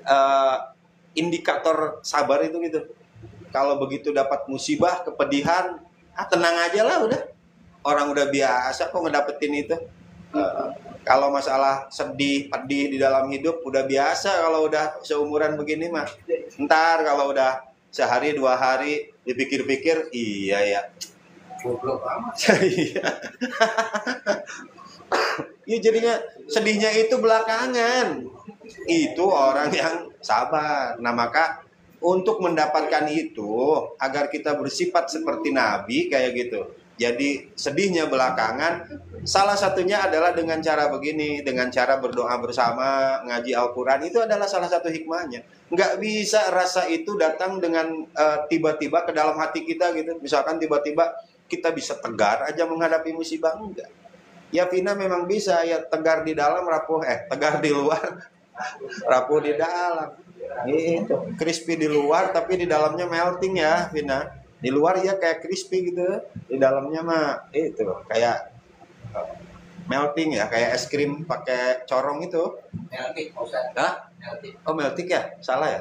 indikator sabar itu gitu. Kalau begitu dapat musibah, kepedihan, tenang aja lah udah. Orang udah biasa kok ngedapetin itu. Kalau masalah sedih, pedih di dalam hidup udah biasa kalau udah seumuran begini mah. Ntar kalau udah sehari 2 hari dipikir-pikir, iya ya. Goblok amat. Iya. Ya jadinya sedihnya itu belakangan. Itu orang yang sabar. Nah, maka untuk mendapatkan itu, agar kita bersifat seperti Nabi kayak gitu. Jadi sedihnya belakangan, salah satunya adalah dengan cara begini, dengan cara berdoa bersama, ngaji Al-Quran, itu adalah salah satu hikmahnya. Nggak bisa rasa itu datang dengan tiba-tiba ke dalam hati kita gitu. Misalkan tiba-tiba kita bisa tegar aja menghadapi musibah, enggak. Ya Vina memang bisa, ya tegar di dalam, tegar di luar, rapuh di dalam. Itu, crispy di luar tapi di dalamnya melting ya Vina. Di luar ya kayak crispy gitu, di dalamnya mah itu kayak melting ya, kayak es krim pakai corong itu. Meltik, Ustaz. Hah? Meltik. Oh meltik ya? Salah ya?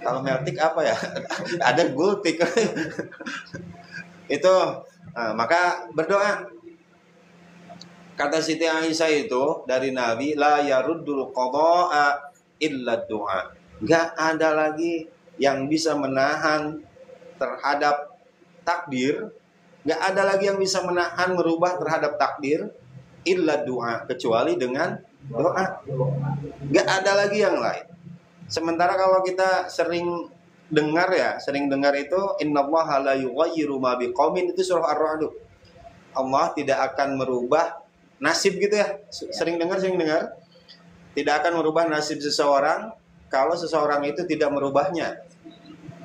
Kalau meltik apa ya? Ada gultik. Itu maka berdoa. Kata Siti Aisyah itu dari Nabi, la yaruddul qada'a illa du'a. Gak ada lagi yang bisa menahan terhadap takdir, nggak ada lagi yang bisa menahan merubah terhadap takdir illa doa, kecuali dengan doa. Nggak ada lagi yang lain. Sementara kalau kita sering dengar itu innallaha la yughayyiru ma biqaumin, itu surah Ar-Ra'd. Allah tidak akan merubah nasib gitu ya. Sering dengar tidak akan merubah nasib seseorang kalau seseorang itu tidak merubahnya.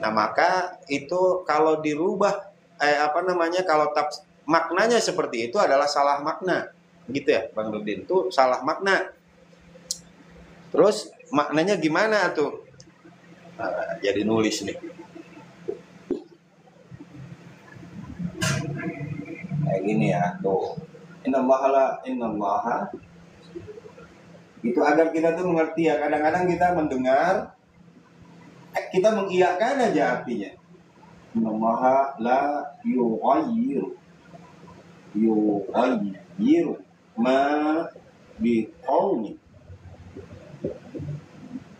Nah, maka itu kalau dirubah kalau maknanya seperti itu adalah salah makna. Gitu ya, Bang Nurdin. Itu salah makna. Terus maknanya gimana tuh? Jadi nulis nih. Kayak gini ya, tuh. Innallaha itu agar kita tuh mengerti ya. Kadang-kadang kita mendengar, kita mengiyakan aja artinya. Innallaha la yughayyiru ma biqaumin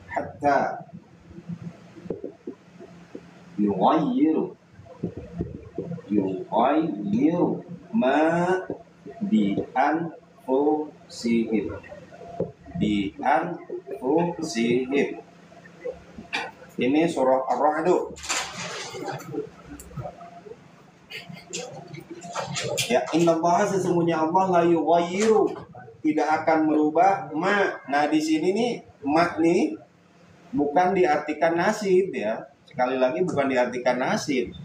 hatta yughayyiru ma bi anfusihim. Ini surah Ar-Ra'd. Ya, innallaha, sesungguhnya Allah, la yughayyiru, tidak akan merubah ma. Nah, di sini nih ma nih bukan diartikan nasib ya. Sekali lagi bukan diartikan nasib.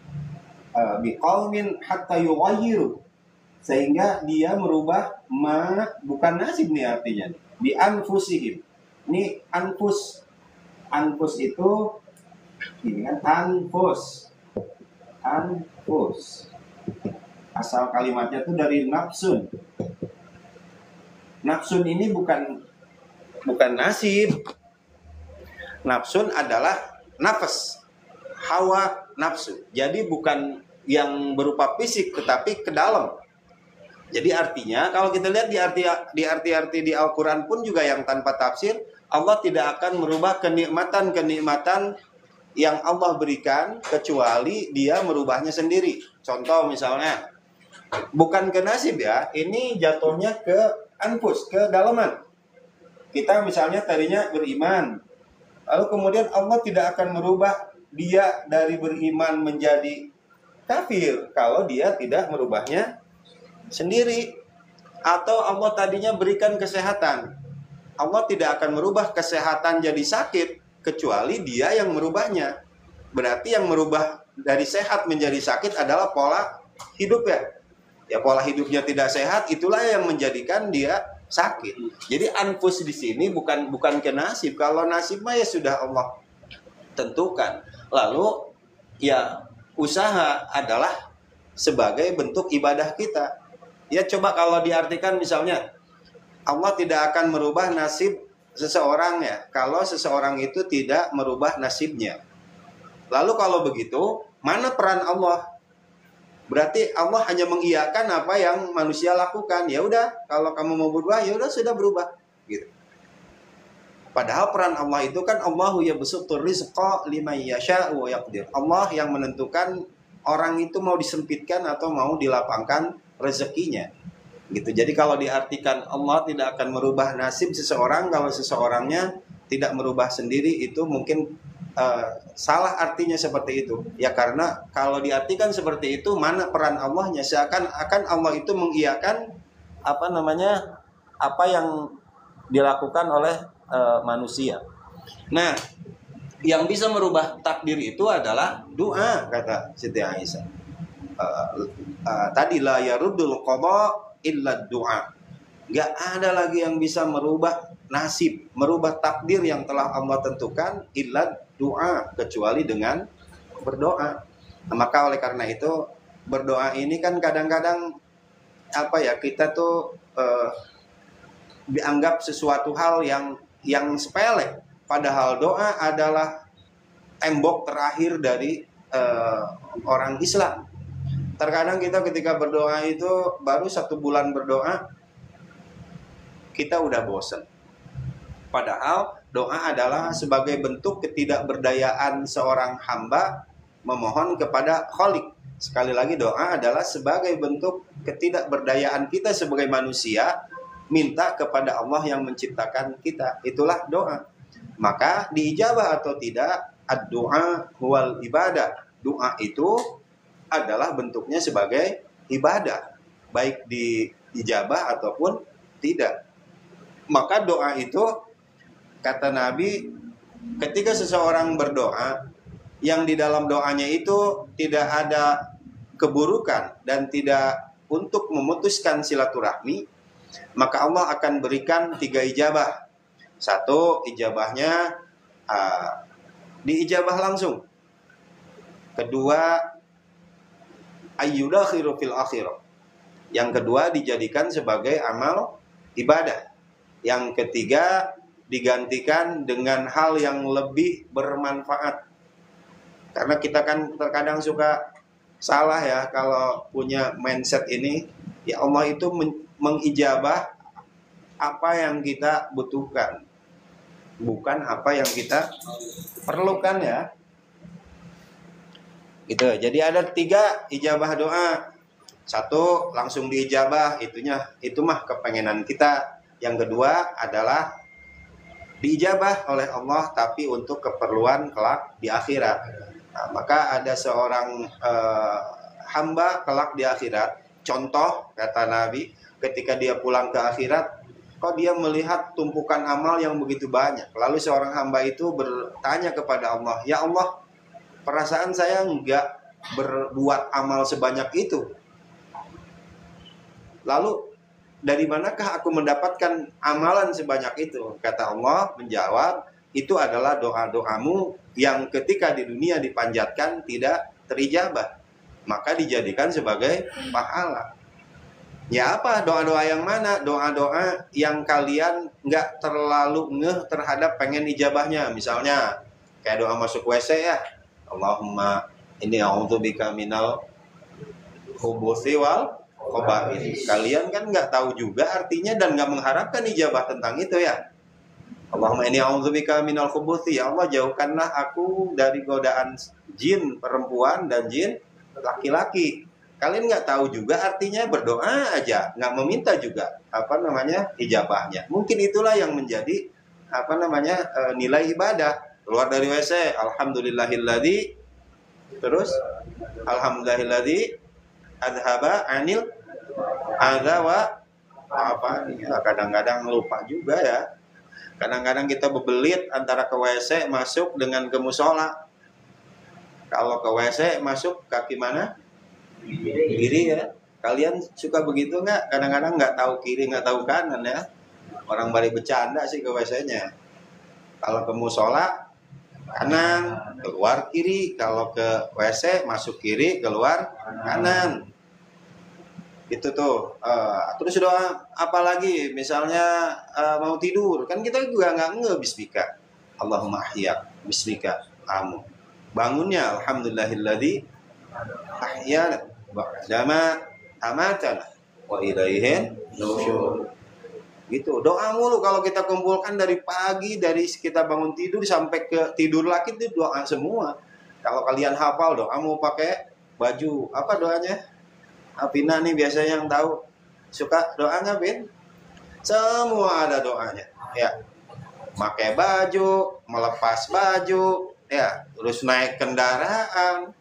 Biqaumin hatta yughayyiru, sehingga dia merubah ma, bukan nasib nih artinya. Bi anfusihim. Ini anfus itu ini kan anfus. Asal kalimatnya tuh dari nafsun. Nafsun ini bukan nasib. Nafsun adalah nafas, hawa nafsu. Jadi bukan yang berupa fisik, tetapi ke dalam. Jadi artinya kalau kita lihat di arti-arti di Al-Quran pun juga yang tanpa tafsir, Allah tidak akan merubah kenikmatan yang Allah berikan kecuali dia merubahnya sendiri. Contoh misalnya, bukan ke nasib ya, ini jatuhnya ke anfus, ke dalaman. Kita misalnya tadinya beriman, lalu kemudian Allah tidak akan merubah dia dari beriman menjadi kafir kalau dia tidak merubahnya sendiri. Atau Allah tadinya berikan kesehatan. Allah tidak akan merubah kesehatan jadi sakit kecuali Dia yang merubahnya. Berarti yang merubah dari sehat menjadi sakit adalah pola hidup ya. Ya, pola hidupnya tidak sehat, itulah yang menjadikan dia sakit. Jadi anfus di sini bukan ke nasib. Kalau nasib mah ya sudah Allah tentukan. Lalu ya usaha adalah sebagai bentuk ibadah kita. Ya coba kalau diartikan misalnya Allah tidak akan merubah nasib seseorang ya kalau seseorang itu tidak merubah nasibnya. Lalu kalau begitu, mana peran Allah? Berarti Allah hanya mengiyakan apa yang manusia lakukan. Ya udah, kalau kamu mau berubah, ya udah sudah berubah. Gitu. Padahal peran Allah itu kan Allahu yabsutur rizqa liman yasha'u wa yaqdir. Allah yang menentukan orang itu mau disempitkan atau mau dilapangkan rezekinya. Gitu. Jadi kalau diartikan Allah tidak akan merubah nasib seseorang kalau seseorangnya tidak merubah sendiri, itu mungkin salah artinya seperti itu. Ya karena kalau diartikan seperti itu, mana peran Allahnya? Seakan-akan Allah itu mengiyakan apa yang dilakukan oleh manusia. Nah, yang bisa merubah takdir itu adalah doa, kata Siti Aisyah. Tadi la yaruddul qada illa doa. Gak ada lagi yang bisa merubah nasib, merubah takdir yang telah Allah tentukan illa doa, kecuali dengan berdoa. Nah, maka oleh karena itu berdoa ini kan kadang-kadang kita tuh dianggap sesuatu hal yang sepele, padahal doa adalah tembok terakhir dari orang Islam. Terkadang kita ketika berdoa itu baru 1 bulan berdoa kita udah bosan. Padahal doa adalah sebagai bentuk ketidakberdayaan seorang hamba memohon kepada Khalik. Sekali lagi, doa adalah sebagai bentuk ketidakberdayaan kita sebagai manusia minta kepada Allah yang menciptakan kita. Itulah doa. Maka diijabah atau tidak, ad-doa wal ibadah. Doa itu adalah bentuknya sebagai ibadah, baik diijabah ataupun tidak. Maka doa itu, kata Nabi, ketika seseorang berdoa, yang di dalam doanya itu tidak ada keburukan dan tidak untuk memutuskan silaturahmi, maka Allah akan berikan 3 ijabah. 1, ijabahnya diijabah langsung. 2, ayyudakhiru fil akhirah. Yang kedua, dijadikan sebagai amal ibadah. Yang ketiga, digantikan dengan hal yang lebih bermanfaat. Karena kita kan terkadang suka salah ya kalau punya mindset ini. Ya Allah itu mengijabah apa yang kita butuhkan, bukan apa yang kita perlukan ya. Gitu. Jadi ada 3 ijabah doa. 1, langsung diijabah, itu mah kepengenan kita. Yang kedua adalah diijabah oleh Allah tapi untuk keperluan kelak di akhirat. Nah, maka ada seorang hamba kelak di akhirat. Contoh, kata Nabi, ketika dia pulang ke akhirat, kok dia melihat tumpukan amal yang begitu banyak. Lalu seorang hamba itu bertanya kepada Allah, ya Allah, perasaan saya enggak berbuat amal sebanyak itu. Lalu dari manakah aku mendapatkan amalan sebanyak itu? Kata Allah menjawab, itu adalah doa-doamu yang ketika di dunia dipanjatkan tidak terijabah, maka dijadikan sebagai pahala. Ya apa? Doa-doa yang mana? Doa-doa yang kalian nggak terlalu ngeh terhadap pengen ijabahnya. Misalnya kayak doa masuk WC ya, Allahumma inni a'udzubika minal khubuthi wal khaba'ith. Kalian kan nggak tahu juga artinya dan nggak mengharapkan ijabah tentang itu ya. Allahumma inni a'udzubika minal khubuthi. Ya Allah, jauhkanlah aku dari godaan jin perempuan dan jin laki-laki. Kalian nggak tahu juga artinya, berdoa aja, nggak meminta juga ijabahnya. Mungkin itulah yang menjadi nilai ibadah. Keluar dari WC, alhamdulillahilladzi, terus alhamdulillahilladzi adhaba anil adza wa apa ya, kadang-kadang lupa juga ya. Kadang-kadang kita bebelit antara ke WC masuk dengan ke musola. Kalau ke WC masuk kaki mana? Kiri ya. Kalian suka begitu nggak? Kadang-kadang nggak tahu kiri nggak tahu kanan ya. Orang balik bercanda sih ke WC-nya. Kalau ke musola kanan, keluar kiri. Kalau ke WC masuk kiri, keluar kanan. Itu tuh. Terus doa apalagi misalnya mau tidur, kan kita juga nggak bismika. Allahumma ahya bismika amu. Bangunnya alhamdulillahilladzi ahyana ba'dama amatana wa ilaihin nusyur. Gitu. Doa mulu kalau kita kumpulkan dari pagi, dari kita bangun tidur sampai ke tidur lagi itu doa semua. Kalau kalian hafal doa mau pakai baju apa doanya? Apina nih biasanya yang tahu suka doa nggak, Bin? Semua ada doanya. Ya, pakai baju, melepas baju, ya, terus naik kendaraan,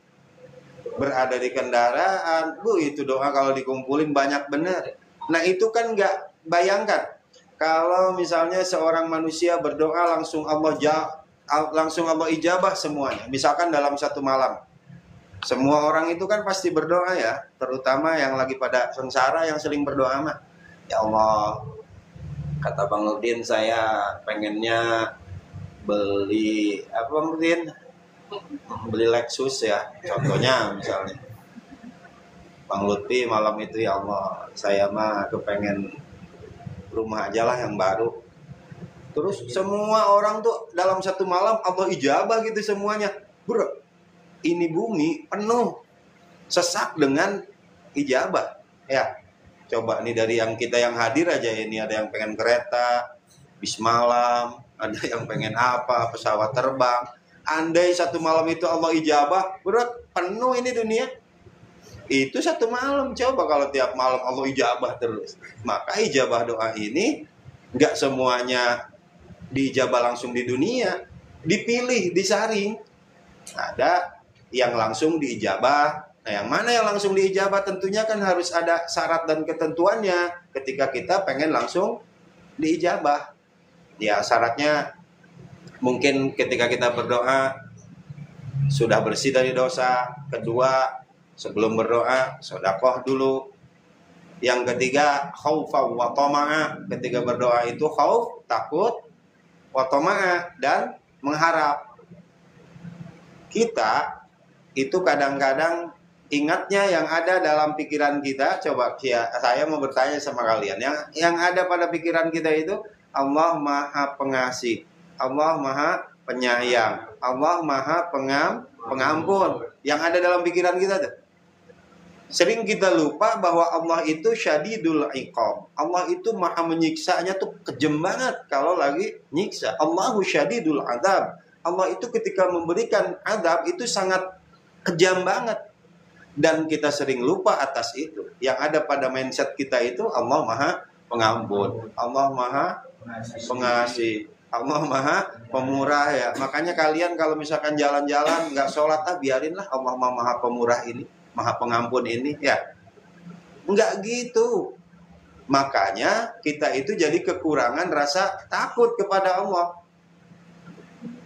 berada di kendaraan. Itu doa kalau dikumpulin banyak bener. Nah itu kan nggak, bayangkan kalau misalnya seorang manusia berdoa langsung Allah ijabah semuanya. Misalkan dalam satu malam. Semua orang itu kan pasti berdoa ya, terutama yang lagi pada sengsara yang sering berdoa mah. Ya Allah, kata Bang Nurdin, saya pengennya beli apa Bang Nurdin? Beli Lexus ya, contohnya misalnya. Bang Lutfi malam itu, ya Allah, saya mah kepengen rumah aja lah yang baru. Terus semua orang tuh dalam satu malam Allah ijabah gitu semuanya. Bro, ini bumi penuh sesak dengan ijabah. Ya, coba nih dari yang kita yang hadir aja ini, ada yang pengen kereta, bis malam, ada yang pengen apa, pesawat terbang. Andai satu malam itu Allah ijabah, berat penuh ini dunia. Itu satu malam. Coba kalau tiap malam Allah ijabah terus. Maka ijabah doa ini nggak semuanya diijabah langsung di dunia, dipilih, disaring. Ada yang langsung diijabah. Nah, yang mana yang langsung diijabah tentunya kan harus ada syarat dan ketentuannya ketika kita pengen langsung diijabah. Ya, syaratnya mungkin ketika kita berdoa sudah bersih dari dosa. Kedua, sebelum berdoa sedekah dulu. Yang ketiga, khaufa wa tama'a. Ketika berdoa itu khauf, takut, wa tama'a, dan mengharap. Kita itu kadang-kadang ingatnya yang ada dalam pikiran kita. Coba ya, saya mau bertanya sama kalian, yang ada pada pikiran kita itu Allah Maha Pengasih, Allah Maha Penyayang, Allah Maha Pengampun. Yang ada dalam pikiran kita tuh. Sering kita lupa bahwa Allah itu syadidul iqab. Allah itu maha menyiksanya tuh kejam banget kalau lagi nyiksa. Allahu syadidul adzab. Allah itu ketika memberikan azab itu sangat kejam banget. Dan kita sering lupa atas itu. Yang ada pada mindset kita itu Allah Maha Pengampun, Allah Maha Pengasih, Allah Maha Pemurah ya. Makanya kalian kalau misalkan jalan-jalan nggak sholat, biarinlah, Allah Maha Pemurah ini, Maha Pengampun ini ya. Enggak gitu. Makanya kita itu jadi kekurangan rasa takut kepada Allah.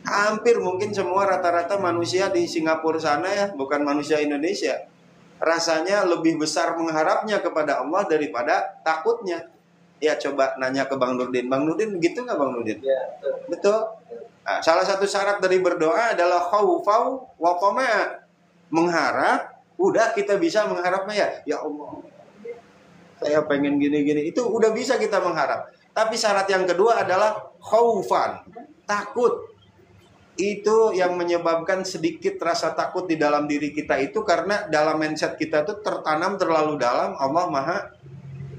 Hampir mungkin semua rata-rata manusia di Singapura sana ya, bukan manusia Indonesia, rasanya lebih besar mengharapnya kepada Allah daripada takutnya. Ya coba nanya ke Bang Nurdin. Bang Nurdin gitu nggak Bang Nurdin? Ya, betul. Nah, salah satu syarat dari berdoa adalah khaufau wa tama'. Mengharap, udah kita bisa mengharapnya ya. Ya Allah, saya pengen gini-gini. Itu udah bisa kita mengharap. Tapi syarat yang kedua adalah khaufan, takut. Itu yang menyebabkan sedikit rasa takut di dalam diri kita itu karena dalam mindset kita itu tertanam terlalu dalam Allah Maha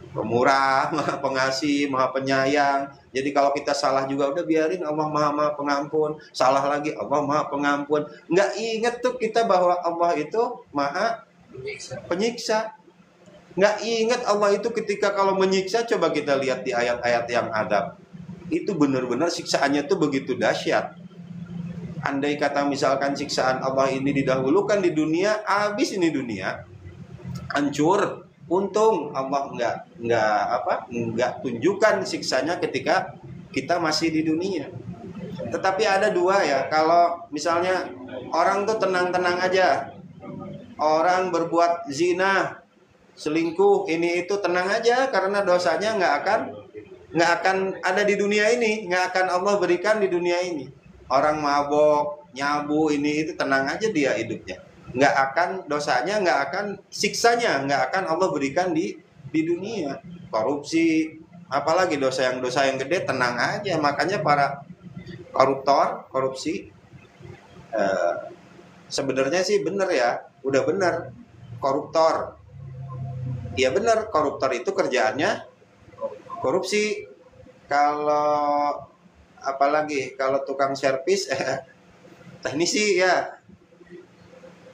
Pemurah, Maha Pengasih, Maha Penyayang. Jadi kalau kita salah juga udah biarin, Allah Maha Pengampun. Salah lagi, Allah Maha Pengampun. Nggak inget tuh kita bahwa Allah itu Maha Penyiksa. Nggak inget Allah itu ketika kalau menyiksa. Coba kita lihat di ayat-ayat yang adab. Itu benar-benar siksaannya tuh begitu dahsyat. Andai kata misalkan siksaan Allah ini didahulukan di dunia, habis ini dunia, hancur. Untung Allah nggak tunjukkan siksanya ketika kita masih di dunia. Tetapi ada dua ya, kalau misalnya orang tuh tenang-tenang aja, orang berbuat zina, selingkuh, ini itu tenang aja karena dosanya nggak akan ada di dunia ini, nggak akan Allah berikan di dunia ini. Orang mabok, nyabu, ini itu tenang aja dia hidupnya. Nggak akan dosanya, nggak akan siksanya, nggak akan Allah berikan di dunia. Korupsi, apalagi dosa yang gede, tenang aja. Makanya para koruptor, korupsi, sebenarnya sih benar ya, udah benar koruptor. Iya benar, koruptor itu kerjaannya korupsi. Kalau apalagi kalau tukang servis, teknisi ya.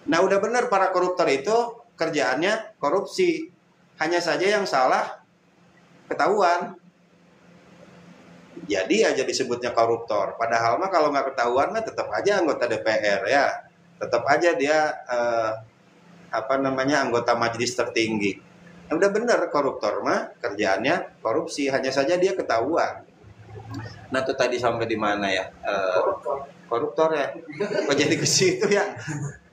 Nah udah benar para koruptor itu kerjaannya korupsi. Hanya saja yang salah ketahuan. Jadi aja disebutnya koruptor. Padahal mah kalau nggak ketahuan mah tetap aja anggota DPR ya. Tetap aja dia anggota majelis tertinggi. Udah benar koruptor mah kerjaannya korupsi. Hanya saja dia ketahuan. Nah tuh tadi sampai di mana ya? Koruptor ya. Kok jadi ke situ ya?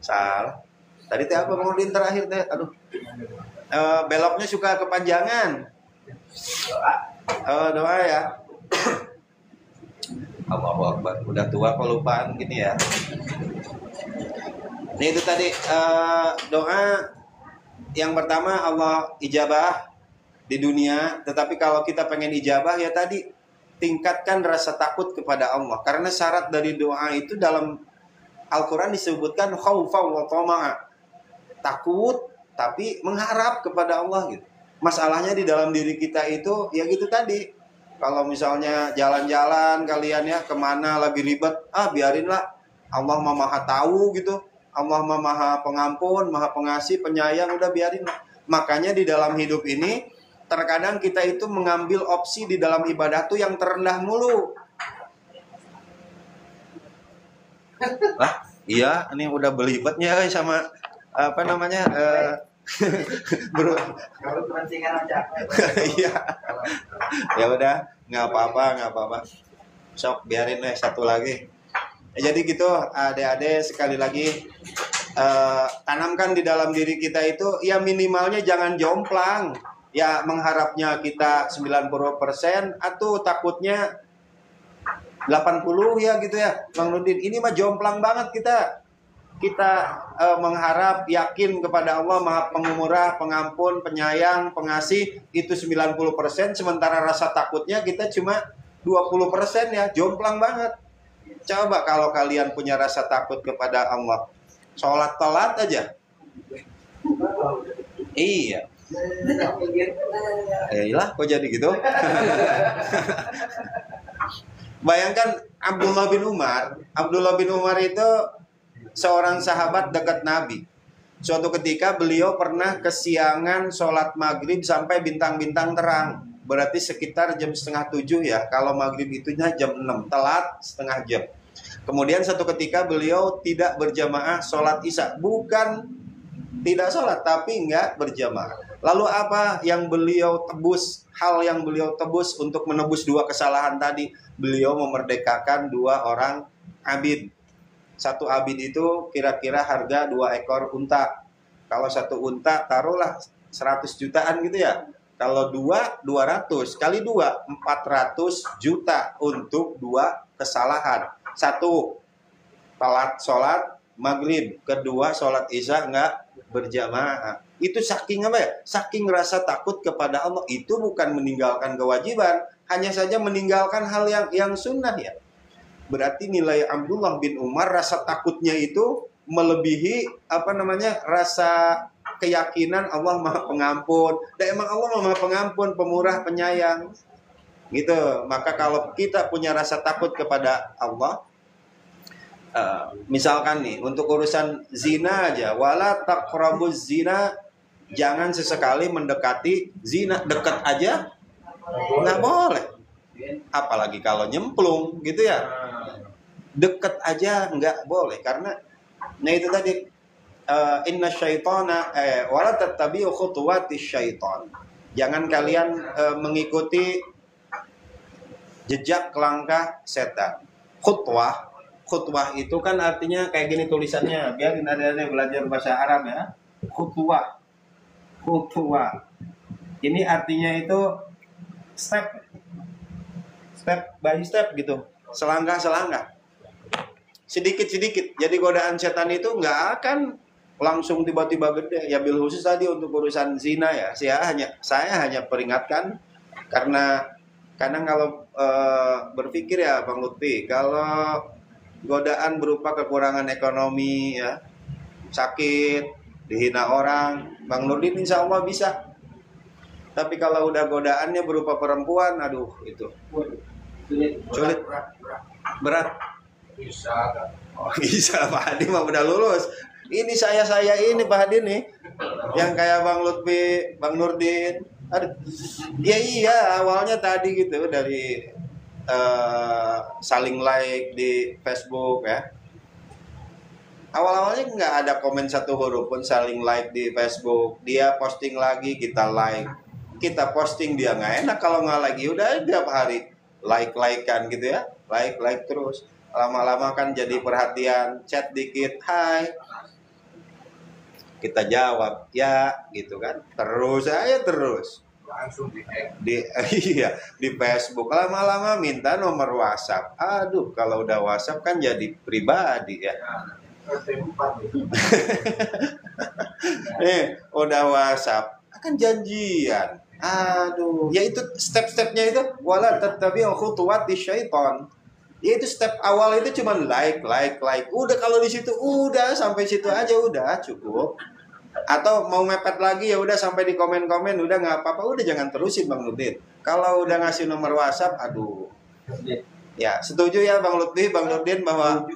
Salah. Tadi teh apa mau terakhir teh? Aduh. Beloknya suka kepanjangan. Doa ya. Allahu Akbar. Udah tua kok lupaan gini ya. Ini itu tadi doa yang pertama Allah ijabah di dunia. Tetapi kalau kita pengen ijabah ya tadi tingkatkan rasa takut kepada Allah. Karena syarat dari doa itu dalam Al-Quran disebutkan khaufan wa tama'a. Takut tapi mengharap kepada Allah gitu. Masalahnya di dalam diri kita itu ya gitu tadi. Kalau misalnya jalan-jalan kalian ya kemana lagi ribet, biarinlah. Allah maha tahu gitu. Allah maha pengampun, maha pengasih, penyayang, udah biarin. Makanya di dalam hidup ini terkadang kita itu mengambil opsi di dalam ibadah tuh yang terendah mulu. Lah, iya, ini udah belibetnya sama bro. Kalau kepentingan aja. Iya. Ya udah, nggak apa-apa. Sok biarin satu lagi. Jadi gitu, adik-adik sekali lagi tanamkan di dalam diri kita itu ya minimalnya jangan jomplang. Ya mengharapnya kita 90% atau takutnya 80 ya gitu ya Bang Nurdin. Ini mah jomplang banget kita mengharap yakin kepada Allah maha pemurah, pengampun, penyayang, pengasih itu 90%, sementara rasa takutnya kita cuma 20% ya, jomplang banget. Coba kalau kalian punya rasa takut kepada Allah, sholat telat aja. Iya. Lah kok jadi gitu. Bayangkan Abdullah bin Umar itu seorang sahabat dekat Nabi. Suatu ketika beliau pernah kesiangan sholat maghrib sampai bintang-bintang terang. Berarti sekitar jam 6:30 ya. Kalau maghrib itunya jam 6, telat setengah jam. Kemudian satu ketika beliau tidak berjamaah sholat isya. Bukan tidak sholat, tapi enggak berjamaah. Lalu apa yang beliau tebus? Hal yang beliau tebus untuk menebus dua kesalahan tadi. Beliau memerdekakan 2 orang abid. Satu abid itu kira-kira harga 2 ekor unta. Kalau satu unta taruhlah 100 jutaan gitu ya. Kalau 2, 200. Kali 2, 400 juta untuk 2 kesalahan. 1, telat sholat maghrib. 2, sholat isya enggak berjamaah. Itu saking apa ya? Saking rasa takut kepada Allah. Itu bukan meninggalkan kewajiban. Hanya saja meninggalkan hal yang sunnah ya. Berarti nilai Abdullah bin Umar rasa takutnya itu melebihi rasa keyakinan Allah maha pengampun. Dan emang Allah maha pengampun, pemurah, penyayang. Gitu. Maka kalau kita punya rasa takut kepada Allah, misalkan nih untuk urusan zina aja, wala taqrabuz zina, jangan sesekali mendekati zina. Dekat aja nggak boleh, apalagi kalau nyemplung gitu ya. Deket aja nggak boleh, karena nah itu tadi inna syaitana wala tattabi'u khutuwatis syaitan. Jangan kalian mengikuti jejak langkah setan. Khutwah itu kan artinya kayak gini tulisannya. Biarin ada belajar bahasa Arab ya. Khutwah. Ini artinya itu step by step gitu. Selangkah. Sedikit-sedikit. Jadi godaan setan itu nggak akan langsung tiba-tiba gede. Ya bil khusus tadi untuk urusan zina ya. Saya hanya peringatkan karena kadang kalau berpikir ya Bang Lutfi, kalau godaan berupa kekurangan ekonomi ya, sakit, dihina orang, Bang Nurdin insya Allah bisa. Tapi kalau udah godaannya berupa perempuan, aduh itu sulit, berat. Bisa Pak Hadi mah udah lulus. Ini saya ini Pak Hadi nih, yang kayak Bang Lutfi, Bang Nurdin. Aduh, iya awalnya tadi gitu dari saling like di Facebook ya. Awal-awalnya nggak ada komen satu huruf pun, saling like di Facebook. Dia posting lagi, kita like. Kita posting, dia nggak enak kalau nggak lagi. Udah tiap hari like-kan gitu ya. Like terus. Lama-lama kan jadi perhatian. Chat dikit, hai. Kita jawab, ya gitu kan. Terus. Langsung di Facebook. Lama-lama minta nomor WhatsApp. Aduh, kalau udah WhatsApp kan jadi pribadi ya. Udah WhatsApp akan janjian. Aduh, ya itu step-stepnya itu wala tattabi'u khutuwatis syaitan. Ya itu step awal itu cuman like. Udah kalau di situ udah sampai situ aja udah cukup. Atau mau mepet lagi ya udah sampai di komen-komen udah nggak apa-apa, udah jangan terusin Bang Nurdin. Kalau udah ngasih nomor WhatsApp, aduh. Ya, setuju ya Bang Lutfi, Bang Nurdin bahwa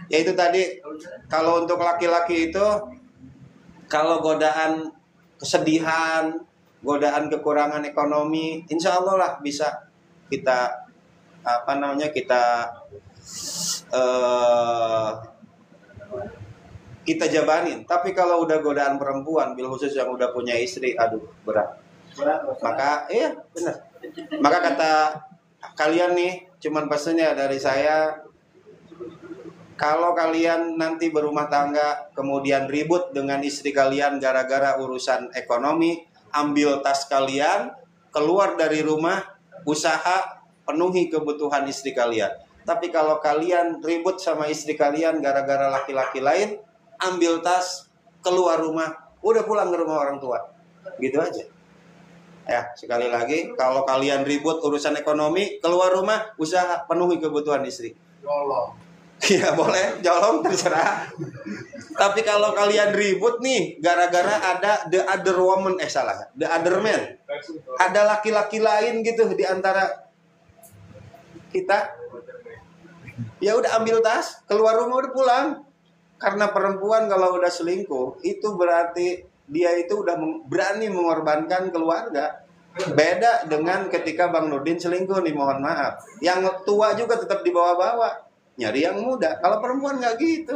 ya itu tadi kalau untuk laki-laki itu kalau godaan kesedihan, godaan kekurangan ekonomi, insya Allah lah bisa kita kita jabanin. Tapi kalau udah godaan perempuan, bil khusus yang udah punya istri, aduh berat. Maka iya benar. Maka kata kalian nih, cuman pesannya dari saya, kalau kalian nanti berumah tangga kemudian ribut dengan istri kalian gara-gara urusan ekonomi, ambil tas kalian, keluar dari rumah, usaha penuhi kebutuhan istri kalian. Tapi kalau kalian ribut sama istri kalian gara-gara laki-laki lain, ambil tas, keluar rumah, udah pulang ke rumah orang tua. Gitu aja. Ya, sekali lagi, kalau kalian ribut urusan ekonomi, keluar rumah, usaha penuhi kebutuhan istri. Ya boleh, jolong terserah. Tapi kalau kalian ribut nih gara-gara ada the other woman, the other man. Ada laki-laki lain gitu di antara kita. Ya udah ambil tas, keluar rumah udah pulang. Karena perempuan kalau udah selingkuh, itu berarti dia itu udah berani mengorbankan keluarga. Beda dengan ketika Bang Nurdin selingkuh nih, mohon maaf. Yang tua juga tetap dibawa-bawa. Nyari yang muda. Kalau perempuan nggak gitu.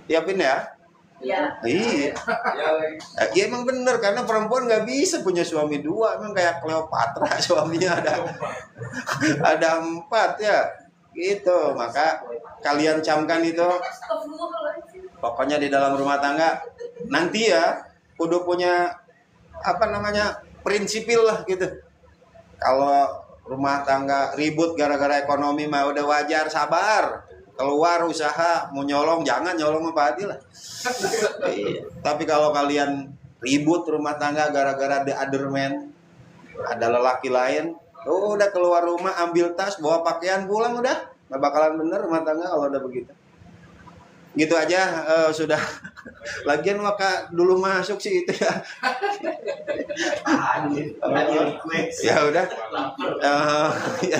Ya Pin ya? Iya. Ya emang bener, karena perempuan nggak bisa punya suami dua. Emang kayak Cleopatra, suaminya ada 4 ya. Gitu. Maka kalian camkan itu. Pokoknya di dalam rumah tangga nanti ya kudu punya prinsipil lah gitu. Kalau rumah tangga ribut gara-gara ekonomi mah udah wajar, sabar. Keluar usaha, mau nyolong jangan nyolong sama Pak Adil lah. Tapi kalau kalian ribut rumah tangga gara-gara the other man, ada lelaki lain, udah keluar rumah ambil tas, bawa pakaian pulang udah. Nggak bakalan bener rumah tangga kalau udah begitu. Gitu aja sudah. Lagian maka dulu masuk sih itu ya. Ya udah. Ya.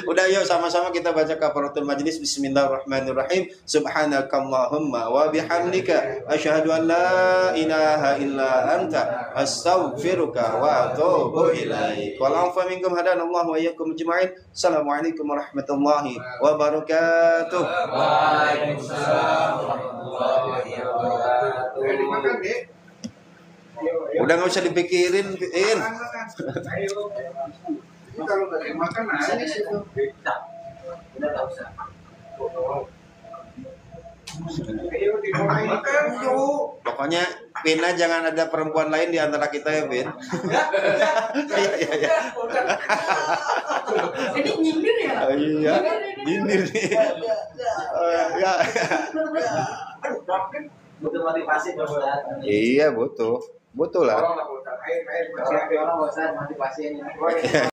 Udah yuk sama-sama kita baca kafaratul majlis. Bismillahirrahmanirrahim. Subhanakallahumma wa bihamdika asyhadu an la ilaha illa anta astaghfiruka wa atubu ilaik. Wal afu minkum hadanallahu wa iyyakum ajma'in. Assalamualaikum warahmatullahi wabarakatuh. Waalaikumsalam warahmatullahi wabarakatuh. Udah nggak usah dipikirin, In. Ayo. Ini kalau nggak dimakan aja situ. Udah tak usah. Ayo dimulai makan yuk. Pokoknya Pina jangan ada perempuan lain di antara kita ya, Pin. Iya. Ini nyindir ya? Iya. Nyindir nih. Ya. Butuh motivasi dong, Ustaz. Iya, butuh. Betul lah. Orang nggak usah motivasi ini.